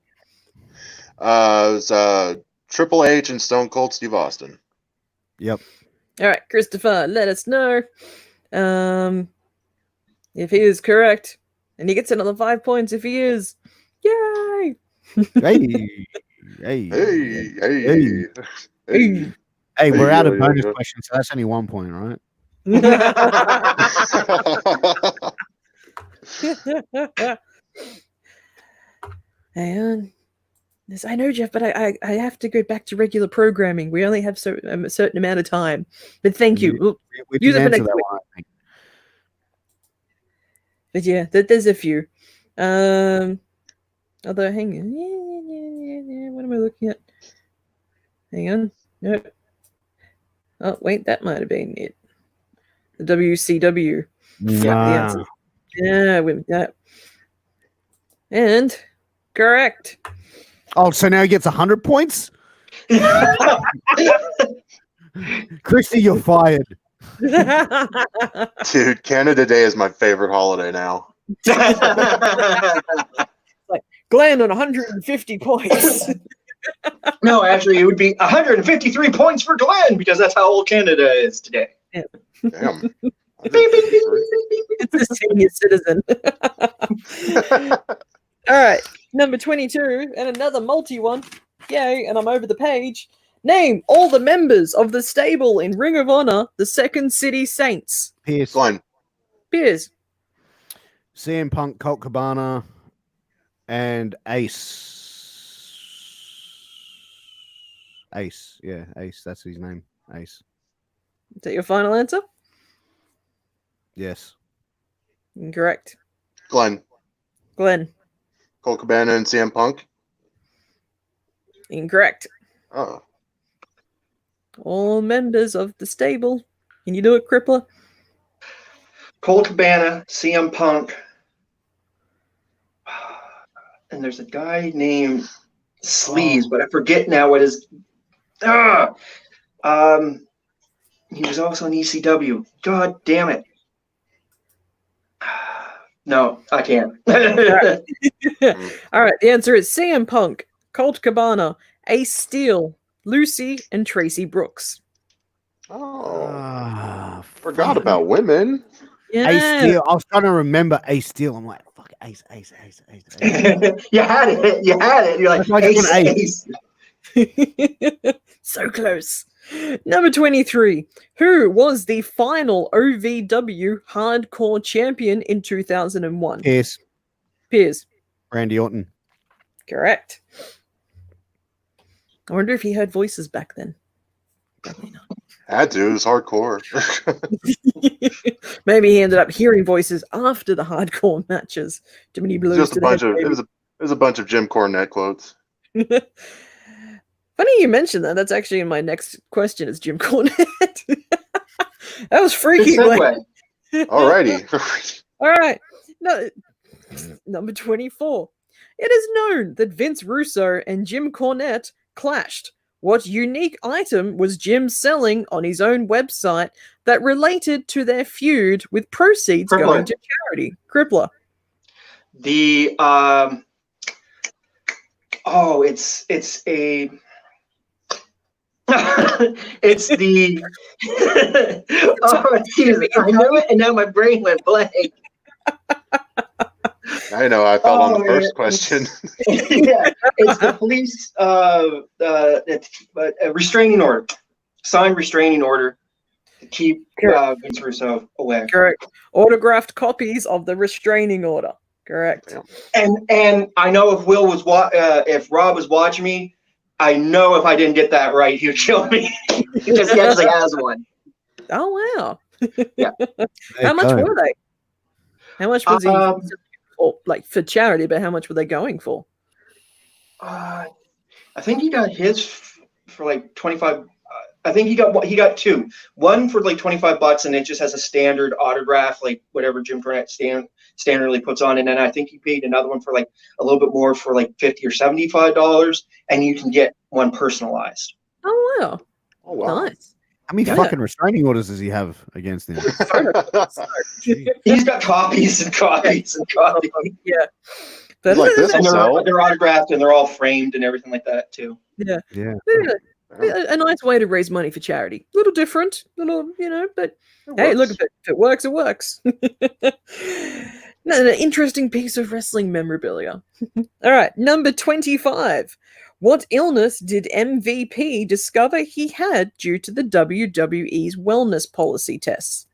It was Triple H and Stone Cold Steve Austin. Yep. All right, Christopher, let us know if he is correct, and he gets another 5 points if he is. Yay! Hey. Hey, we're out of bonus questions, so that's only 1 point, right? And this, I know, Jeff, but I have to go back to regular programming. We only have a certain amount of time. But thank you. We Use can it for answer next that week. one, I think. But yeah, there's a few. Although, hang on. What am I looking at? Hang on. No. Oh, wait, that might have been it. The WCW. Yeah, the answer. Yeah, I went with that. And correct. Oh, so now he gets 100 points? Christy, you're fired. Dude, Canada Day is my favorite holiday now. Like Glenn on 150 points. No, actually, it would be 153 points for Glenn because that's how old Canada is today. Damn. It's a senior citizen. All right, number 22, and another multi one. Yay, and I'm over the page. Name all the members of the stable in Ring of Honor, the Second City Saints. Pierce. Glenn. Piers. CM Punk, Colt Cabana, and Ace. Ace. Yeah, Ace. That's his name. Ace. Is that your final answer? Yes. Incorrect. Glenn. Glenn. Colt Cabana and CM Punk. Incorrect. Oh. All members of the stable. Can you do it, Crippler? Colt Cabana, CM Punk, and there's a guy named Sleaze, but I forget now what his. He was also in ECW. God damn it! No, I can't. All right, the answer is CM Punk, Colt Cabana, Ace Steel, Lucy, and Tracy Brooks. Oh. Forgot about women. Yeah. Ace Steel. I was trying to remember Ace Steel. I'm like, fuck, Ace. You had it. You had it. You're like, Ace. So close. Number 23. Who was the final OVW Hardcore Champion in 2001? Pierce. Piers. Randy Orton. Correct. I wonder if he heard voices back then. Probably not. Had to. It was hardcore. Maybe he ended up hearing voices after the hardcore matches. Too many blows. Just a bunch of. It was a bunch of Jim Cornette quotes. Funny you mentioned that. That's actually in my next question. Is Jim Cornette? That was freaky. Alrighty. All right. No, number 24. It is known that Vince Russo and Jim Cornette clashed. What unique item was Jim selling on his own website that related to their feud with proceeds going to charity? Crippler. The it's a It's the. Oh, Jesus. I knew it, and now my brain went blank. I know. I felt on the Oh, first yeah. question. Yeah, it's the police a restraining order, signed restraining order to keep Vince Russo away. Correct. Autographed copies of the restraining order. Correct. Yeah. And I know if Rob was watching me, I know if I didn't get that right, he would kill me because he actually has one. Oh wow. Yeah. How much were they? How much was he for, like, for charity? But how much were they going for? I think he got his for like 25. I think he got two. One for like $25, and it just has a standard autograph, like whatever Jim Cornette standardly puts on. And then I think he paid another one for like a little bit more for like $50 or $75, and you can get one personalized. Oh wow. Oh wow. Nice. How many fucking restraining orders does he have against him? He's got copies and copies and copies. Yeah. But Like this And will sell. they're autographed and they're all framed and everything like that too. Yeah. Yeah. A nice way to raise money for charity. A little different, but hey, look, if it works, it works. An interesting piece of wrestling memorabilia. All right, number 25. What illness did MVP discover he had due to the WWE's wellness policy tests?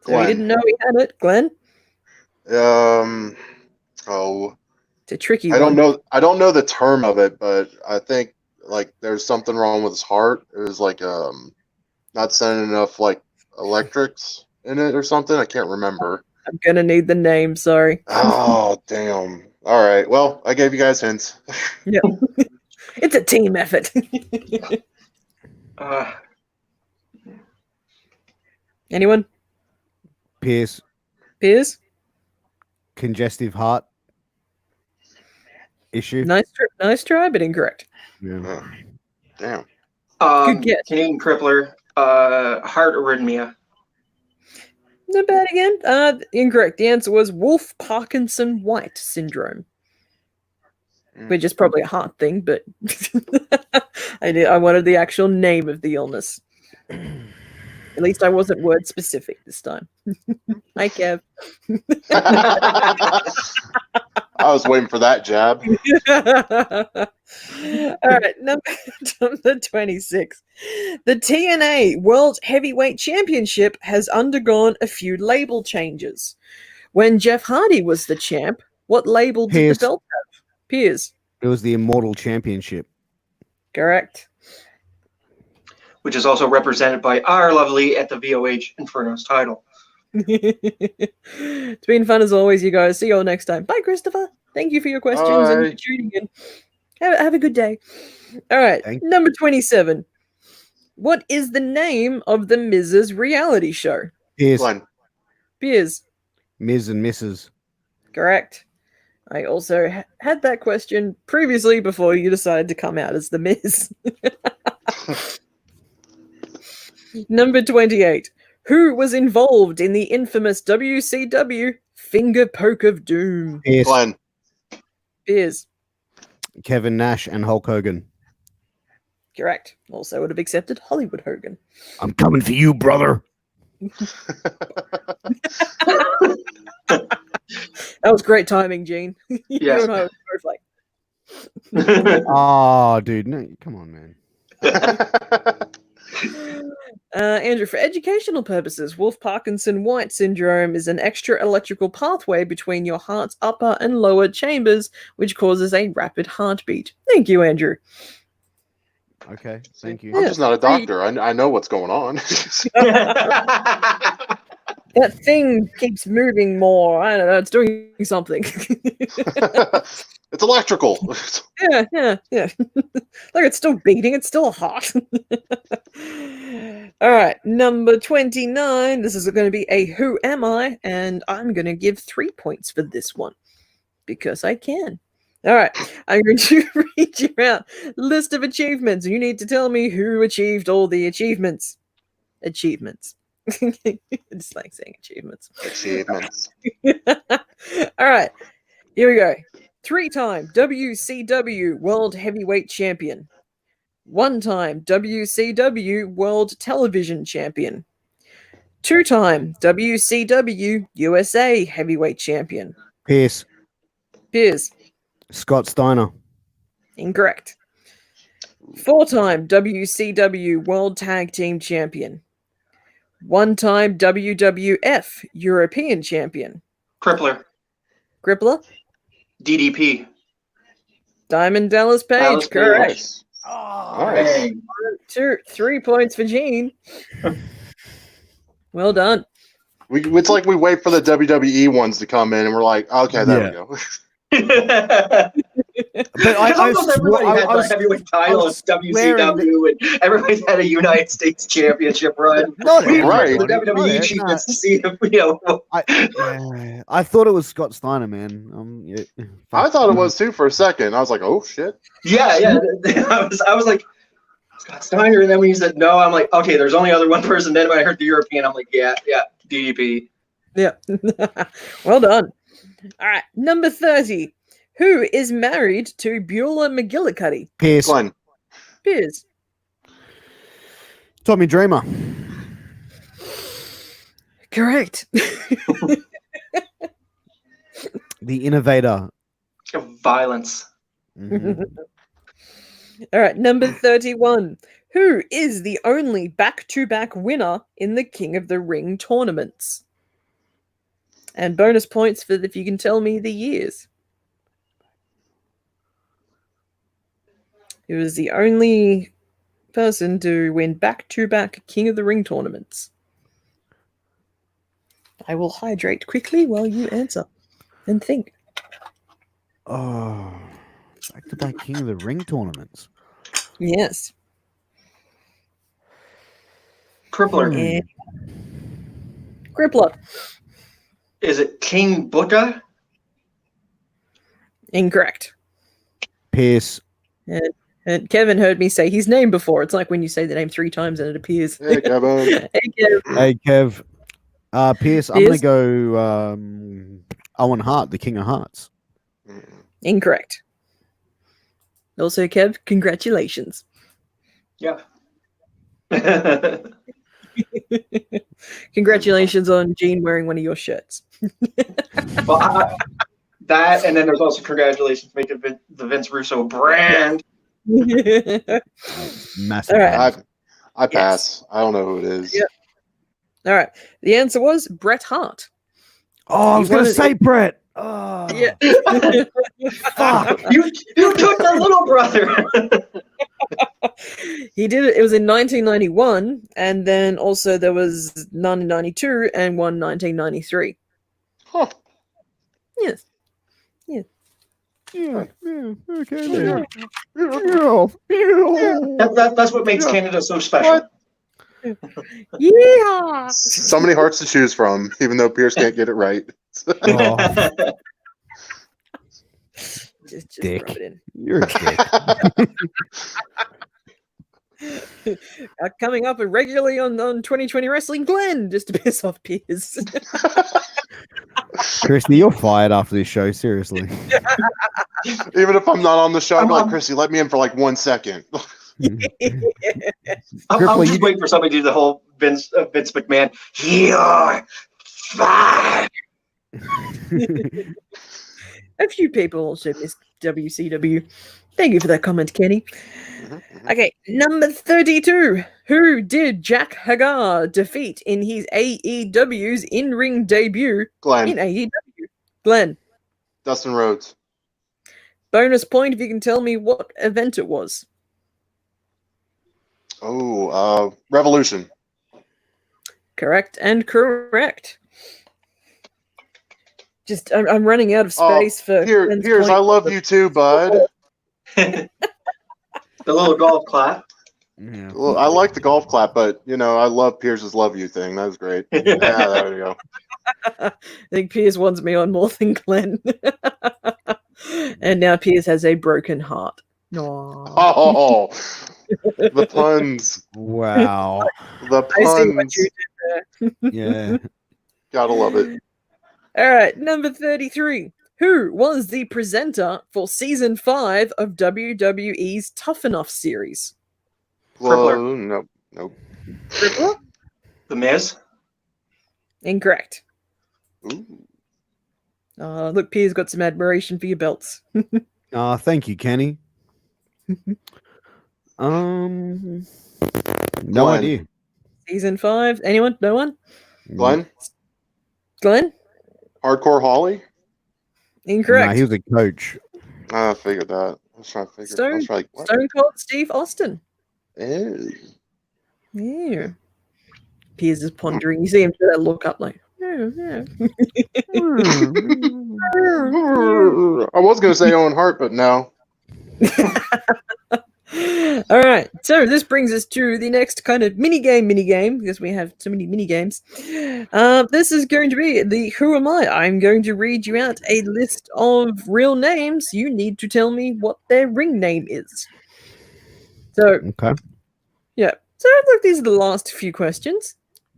So he didn't know he had it, Glenn. It's a tricky one. I don't know the term of it, but I think like there's something wrong with his heart. It was like not sending enough like electrics in it or something. I can't remember. I'm gonna need the name, sorry. Oh damn. All right. Well, I gave you guys hints. Yeah. It's a team effort. Anyone? Pierce, congestive heart issue. Nice try, but incorrect. Yeah. Damn. Good guess. Canadian crippler, heart arrhythmia. Not bad again. Incorrect. The answer was Wolff-Parkinson-White syndrome, which is probably a heart thing, but I wanted the actual name of the illness. At least I wasn't word specific this time. Hi, Kev. I was waiting for that jab. All right, number 26. The TNA World Heavyweight Championship has undergone a few label changes. When Jeff Hardy was the champ, what label did the belt have? Piers. It was the Immortal Championship. Correct. Which is also represented by our lovely at the VOH Inferno's title. It's been fun as always, you guys. See you all next time. Bye, Christopher. Thank you for your questions and for tuning in. Have a good day. All right, number 27. What is the name of the Miz's reality show? Piers. Miz and Mrs. Correct. I also had that question previously before you decided to come out as the Miz. Number 28. Who was involved in the infamous WCW Finger Poke of Doom? Piers. Kevin Nash and Hulk Hogan. Correct. Also would have accepted Hollywood Hogan. I'm coming for you, brother. That was great timing, Gene. Yes. You and I were both like. Oh, dude. No, come on, man. Andrew, for educational purposes, Wolff-Parkinson-White syndrome is an extra electrical pathway between your heart's upper and lower chambers, which causes a rapid heartbeat. Thank you, Andrew. Okay, thank you. I'm just not a doctor. I know what's going on. That thing keeps moving more. I don't know. It's doing something. It's electrical. Yeah. Look, it's still beating. It's still hot. All right, number 29. This is going to be a Who Am I? And I'm going to give 3 points for this one because I can. All right, I'm going to read you out list of achievements. You need to tell me who achieved all the achievements. It's like saying achievements. All right, here we go. 3-time WCW World Heavyweight Champion. 1-time WCW World Television Champion. 2-time WCW USA Heavyweight Champion. Pierce. Piers. Scott Steiner. Incorrect. 4-time WCW World Tag Team Champion. 1-time WWF European Champion. Crippler. Grippler. DDP. Diamond Dallas Page. Dallas Page. Correct. Nice. Oh, Nice. Dang. 3 points for Gene. Well done. It's like we wait for the WWE ones to come in, and we're like, okay, there we go. But Almost everybody had the heavyweight title of WCW, and everybody's had a United States Championship run. Not Right. The WWE chief gets to see if I thought it was Scott Steiner, man. Yeah. I thought it was too for a second. I was like, oh shit. Yeah. I was like, Scott Steiner, and then when you said no, I'm like, okay, there's only other one person. Then when I heard the European, I'm like, yeah, DDP. Yeah. Well done. All right. Number 30. Who is married to Beulah McGillicuddy? Pierce. Glenn. Piers. Tommy Dreamer. Correct. The innovator. Of violence. Mhm. All right. Number 31. Who is the only back-to-back winner in the King of the Ring tournaments? And bonus points for if you can tell me the years. He was the only person to win back-to-back King of the Ring tournaments. I will hydrate quickly while you answer and think. Oh, back to back King of the Ring tournaments. Yes. Crippler. And Crippler. Is it King Booker? Incorrect. Pierce. And Kevin heard me say his name before. It's like when you say the name 3 times and it appears. Hey, Kevin. Hey, Kev. Hey, Kev. Pierce, I'm Pierce? going to go Owen Hart, the King of Hearts. Incorrect. Also, Kev, congratulations. Yeah. Congratulations on Gene wearing one of your shirts. Well, that, and then there's also congratulations making the Vince Russo brand. Massive. All right. I pass. I don't know who it is. Yep. All right. The answer was Bret Hart. Oh, I was He going to wanted- say Brett. Oh, Yeah. fuck. You took the little brother. He did it. It was in 1991, and then also there was 1992 and one 1993. Huh. Yes. Yeah, okay. Yeah. That's what makes Canada so special. What? Yeah. So many hearts to choose from, even though Pierce can't get it right. Oh, Just Dick. rub it in. you're a dick. Coming up regularly on 2020 Wrestling, Glenn, just to piss off Piers. Christy, you're fired after this show, seriously. Even if I'm not on the show, I'm like, I'm- Chrissy, let me in for like 1 second. I'm Cripple, just you- waiting for somebody to do the whole Vince McMahon. You're fired. A few people also missed WCW. Thank you for that comment, Kenny. Okay, number 32. Who did Jack Hagar defeat in his AEW's in-ring debut in Glenn, AEW? Glenn, Dustin Rhodes. bonus point if you can tell me what event it was. Oh, Revolution. Correct and correct. Just, I'm running out of Oh, space for. Glenn's Piers, point. I love you too, bud. The little golf clap. Yeah. Well, I like the golf clap, but I love Pierce's "love you" thing. That was great. Yeah, there we go. I think Piers wants me on more than Glenn. And now Piers has a broken heart. Aww. Oh, the puns. Wow. The I see what puns. you did there. Yeah. Gotta love it. All right, number 33. Who was the presenter for season 5 of WWE's Tough Enough series? Whoa, nope. Crippler? The Miz. Incorrect. Ooh. Look, Pier's got some admiration for your belts. Thank you, Kenny. No Glenn. idea. Season 5. Anyone? No one? Glenn? Glenn? Hardcore Holly? Incorrect. Nah, he was a coach. I figured that. I was trying to figure. I was like, what? Stone Cold Steve Austin. Ew. Yeah. Piers is pondering. You see him do that look up like, yeah. I was gonna say Owen Hart, but no. All right, so this brings us to the next kind of mini game because we have so many mini games. This is going to be the Who Am I? I'm going to read you out a list of real names. You need to tell me what their ring name is. So, Okay. yeah. So look, these are the last few questions.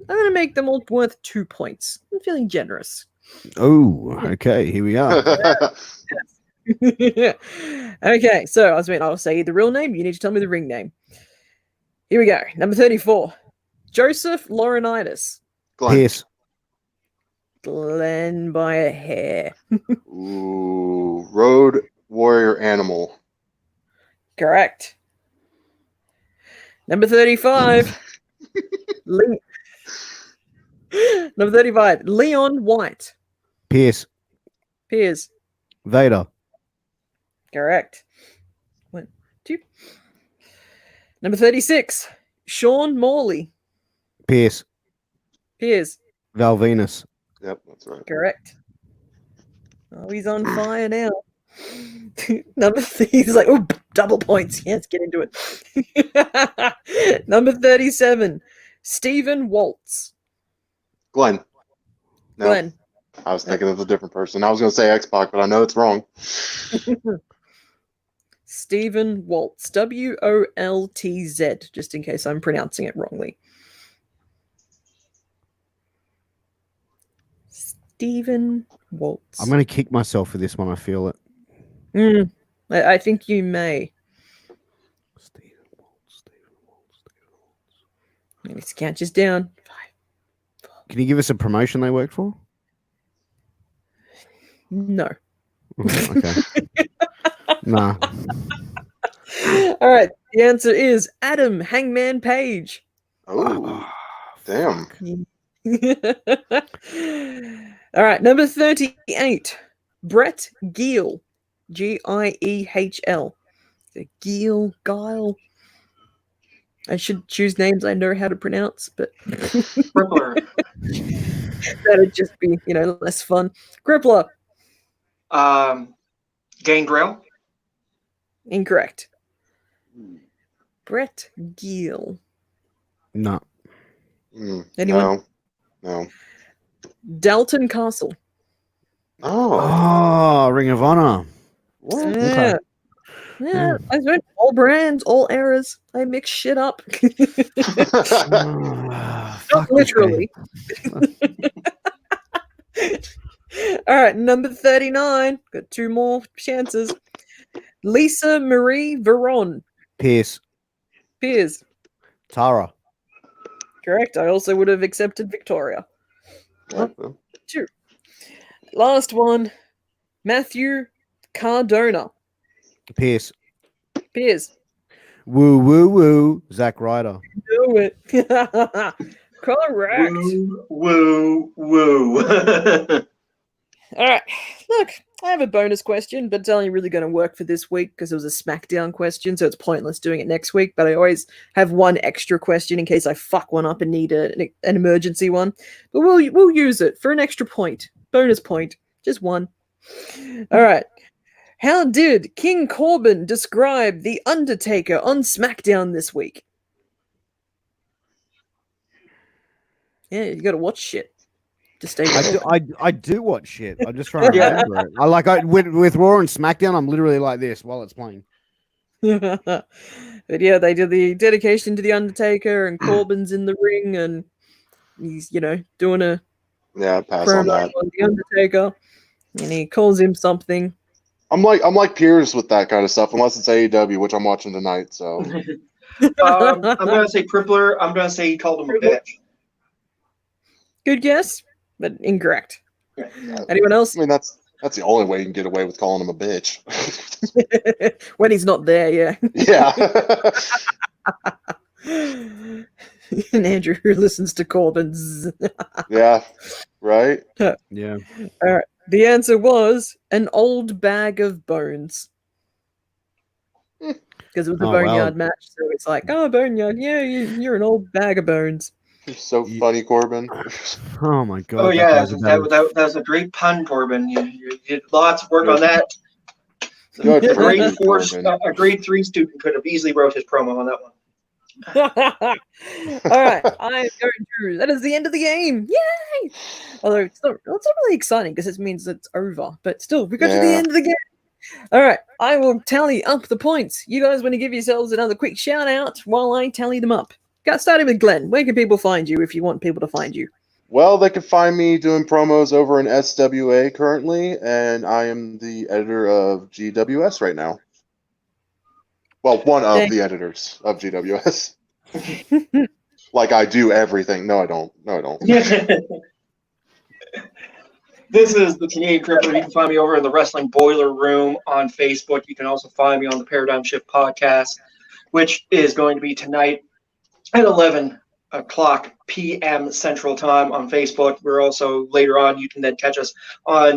I'm going to make them all worth 2 points. I'm feeling generous. Oh, okay. Here we are. Okay, so I'll say the real name. You need to tell me the ring name. Here we go. Number 34. Joseph Laurinaitis. Glenn. Pierce. Glenn by a hair. Ooh, Road Warrior Animal. Correct. Number 35. Number 35. Leon White. Pierce. Piers. Vader. Correct. 1, 2. Number 36. Sean Morley. Pierce. Piers. Val Venus. Yep, that's right. Correct. Oh, he's on fire now. Number he's like, oh, double points. Yes, get into it. Number 37. Stephen Waltz. Glenn. No, Glenn. I was thinking of a different person. I was gonna say X-Pac, but I know it's wrong. Stephen Waltz. Woltz, just in case I'm pronouncing it wrongly. Stephen Waltz. I'm going to kick myself for this one. I feel it. I think you may. Stephen Waltz. Let's count just down. 5. Can you give us a promotion they worked for? No. Oh, okay. Nah. All right. The answer is Adam Hangman Page. Oh, damn. All right. Number 38. Brett Giel. Giel. Guile. I should choose names I know how to pronounce, but Crippler. that'd just be, less fun. Crippler. Gangrel. Incorrect. Brett Giel. No. Anyone? No. Dalton Castle. Oh. Oh, Ring of Honor. Yeah. Okay. Yeah, I went all brands, all eras. I mix shit up. Ah, Not fuck this literally. All right, number 39. Got 2 more chances. Lisa Marie Veron. Pierce. Piers. Tara. Correct. I also would have accepted Victoria. Yeah. 2. Last one. Matthew Cardona. Pierce. Piers. Woo, woo, woo. Zack Ryder. Do it. Correct. Woo, woo. All right. Look, I have a bonus question, but it's only really going to work for this week because it was a SmackDown question, so it's pointless doing it next week. But I always have one extra question in case I fuck one up and need an emergency one. But we'll use it for an extra point. Bonus point. Just one. All right. How did King Corbin describe The Undertaker on SmackDown this week? Yeah, you got to watch shit to stay I do watch shit. I'm just trying to remember it. With Raw and SmackDown, I'm literally like this while it's playing. But yeah, they did the dedication to The Undertaker, and Corbin's in the ring, and he's, doing a Pass on promo that. on The Undertaker, and he calls him something. I'm like Piers with that kind of stuff, unless it's AEW, which I'm watching tonight. So I'm gonna say Crippler. I'm gonna say he called him a bitch. Good guess, but incorrect. Yeah. Anyone else? I mean, that's the only way you can get away with calling him a bitch. When he's not there, yeah. Yeah. And Andrew who listens to Corbin's. Yeah. Right? Yeah. All right. The answer was an old bag of bones. Because it was a Oh, boneyard wow. match, so it's like, oh, boneyard, yeah, you're an old bag of bones. You're so funny, Corbin. Oh my god. Oh that yeah, guy's about to- that was a great pun, Corbin. You did lots of work on that. Good A for grade you, four, Corbin. a grade 3 student could have easily wrote his promo on that one. All right, I am going to. That is the end of the game. Yay! Although it's not really exciting because it means it's over. But still, we got to the Yeah. end of the game. All right, I will tally up the points. You guys want to give yourselves another quick shout out while I tally them up? Got started with Glenn. Where can people find you if you want people to find you? Well, they can find me doing promos over in SWA currently, and I am the editor of GWS right now. Well, one of Thank- the editors of GWS. Like I do everything. No, I don't. No, I don't. This is the Canadian Crippler. You can find me over in the Wrestling Boiler Room on Facebook. You can also find me on the Paradigm Shift podcast, which is going to be tonight at 11 o'clock p.m. Central Time on Facebook. We're also later on. You can then catch us on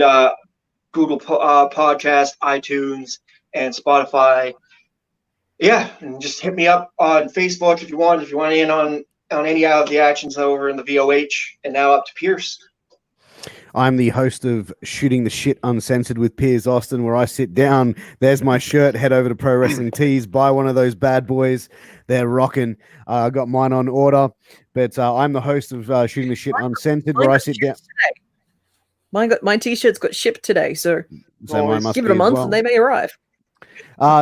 Google Podcast, iTunes, and Spotify. Yeah, and just hit me up on Facebook if you want. If you want in on any of the actions over in the VOH, and now up to Pierce. I'm the host of Shooting the Shit Uncensored with Piers Austin, where I sit down. There's my shirt. Head over to Pro Wrestling Tees. Buy one of those bad boys. They're rocking. I got mine on order. But I'm the host of Shooting the Shit Uncensored, where I sit down. My t-shirts got shipped today, so So mine must give it be a as month well. and they may arrive.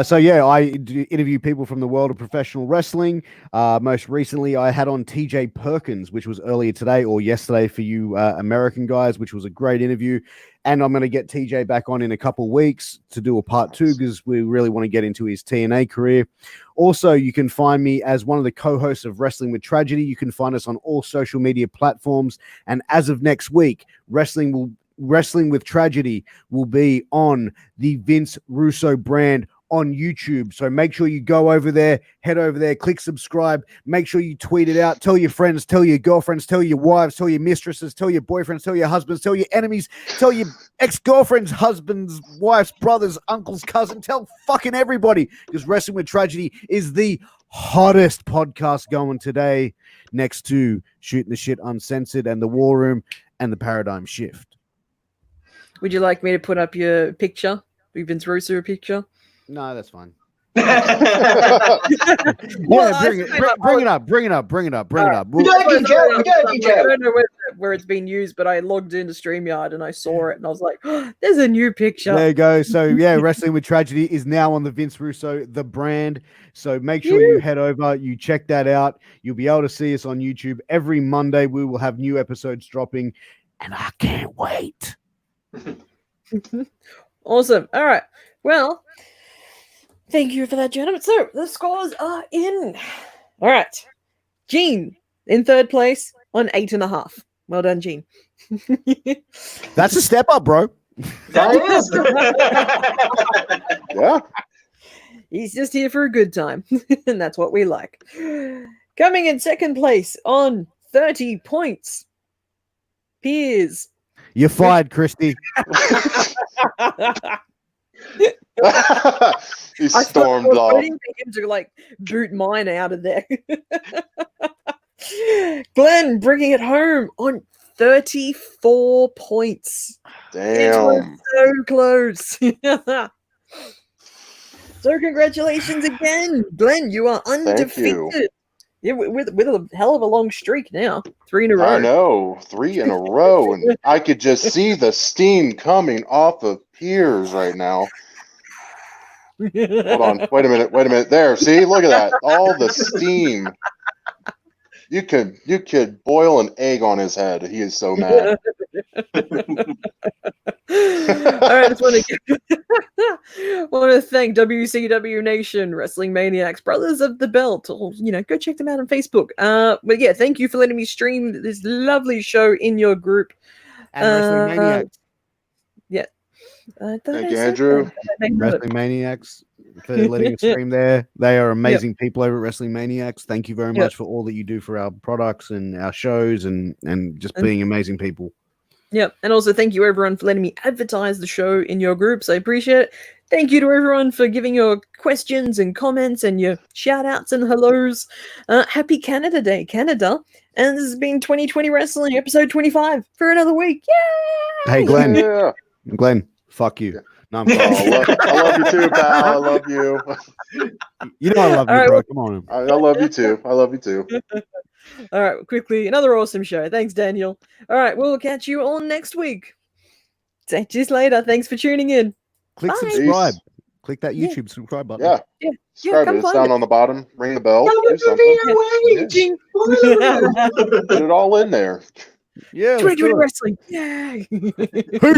So yeah, I interview people from the world of professional wrestling. Most recently, I had on TJ Perkins, which was earlier today or yesterday for you American guys, which was a great interview. And I'm going to get TJ back on in a couple weeks to do a part 2 because we really want to get into his TNA career. Also, you can find me as one of the co-hosts of Wrestling with Tragedy. You can find us on all social media platforms. And as of next week, Wrestling with Tragedy will be on the Vince Russo brand on YouTube. So make sure you go over there, head over there, click subscribe, make sure you tweet it out, tell your friends, tell your girlfriends, tell your wives, tell your mistresses, tell your boyfriends, tell your husbands, tell your enemies, tell your ex-girlfriends, husbands, wives, brothers, uncles, cousins, tell fucking everybody, because Wrestling with Tragedy is the hottest podcast going today, next to Shooting the Shit Uncensored and the War Room and the Paradigm Shift. Would you like me to put up your picture? Vince Russo picture? No, that's fine. Well, Yeah, bring it up. We'll- We got a DJ. I don't know where it's been used, but I logged into StreamYard and I saw it and I was like, oh, there's a new picture. There you go. So yeah, Wrestling with Tragedy is now on the Vince Russo, the brand. So make sure you head over, you check that out. You'll be able to see us on YouTube every Monday. We will have new episodes dropping, and I can't wait. Awesome. All right. Well, thank you for that, gentlemen. So the scores are in. All right. Gene in third place on 8.5. Well done, Gene. That's a step up, bro. That is. Yeah. He's just here for a good time, and that's what we like. Coming in second place on 30 points, Piers. You're fired, Christy. He stormed off. waiting for him to like boot mine out of there. Glenn bringing it home on 34 points. It was Damn. so close. So congratulations again, Glenn. You are undefeated. Yeah, with a hell of a long streak now. 3 in a row. I know. 3 in a row. And I could just see the steam coming off of Piers right now. Hold on. Wait a minute. There. See? Look at that. All the steam. You could boil an egg on his head. He is so mad. All right, I just want to want to thank WCW Nation, Wrestling Maniacs, Brothers of the Belt. Or, go check them out on Facebook. But yeah, thank you for letting me stream this lovely show in your group. And Wrestling Maniacs. Yeah. Thank you, Andrew. Wrestling Maniacs for letting us stream there. They are amazing people over at Wrestling Maniacs. Thank you very much for all that you do for our products and our shows and just being amazing people. Yep. And also thank you everyone for letting me advertise the show in your groups. I appreciate it. Thank you to everyone for giving your questions and comments and your shout outs and hellos. Happy Canada Day, Canada. And this has been 2020 Wrestling, episode 25 for another week. Yay! Hey, Glenn. Yeah. Glenn, fuck you. No, I'm I love you too, pal. I love you. You know I love you, All right, bro. Come on. I love you too. I love you too. All right, quickly, another awesome show. Thanks, Daniel. All right, we'll catch you all next week. Catch you later. Thanks for tuning in. Click Bye. subscribe. Peace. Click that Yeah. YouTube subscribe button. Yeah. Subscribe. come It's find down it. on the bottom. Ring the bell. Welcome Do to something. VOH. Ding. Spoiler alert. Put it all in there. Yeah. let's 2020 do it. Wrestling. Yay!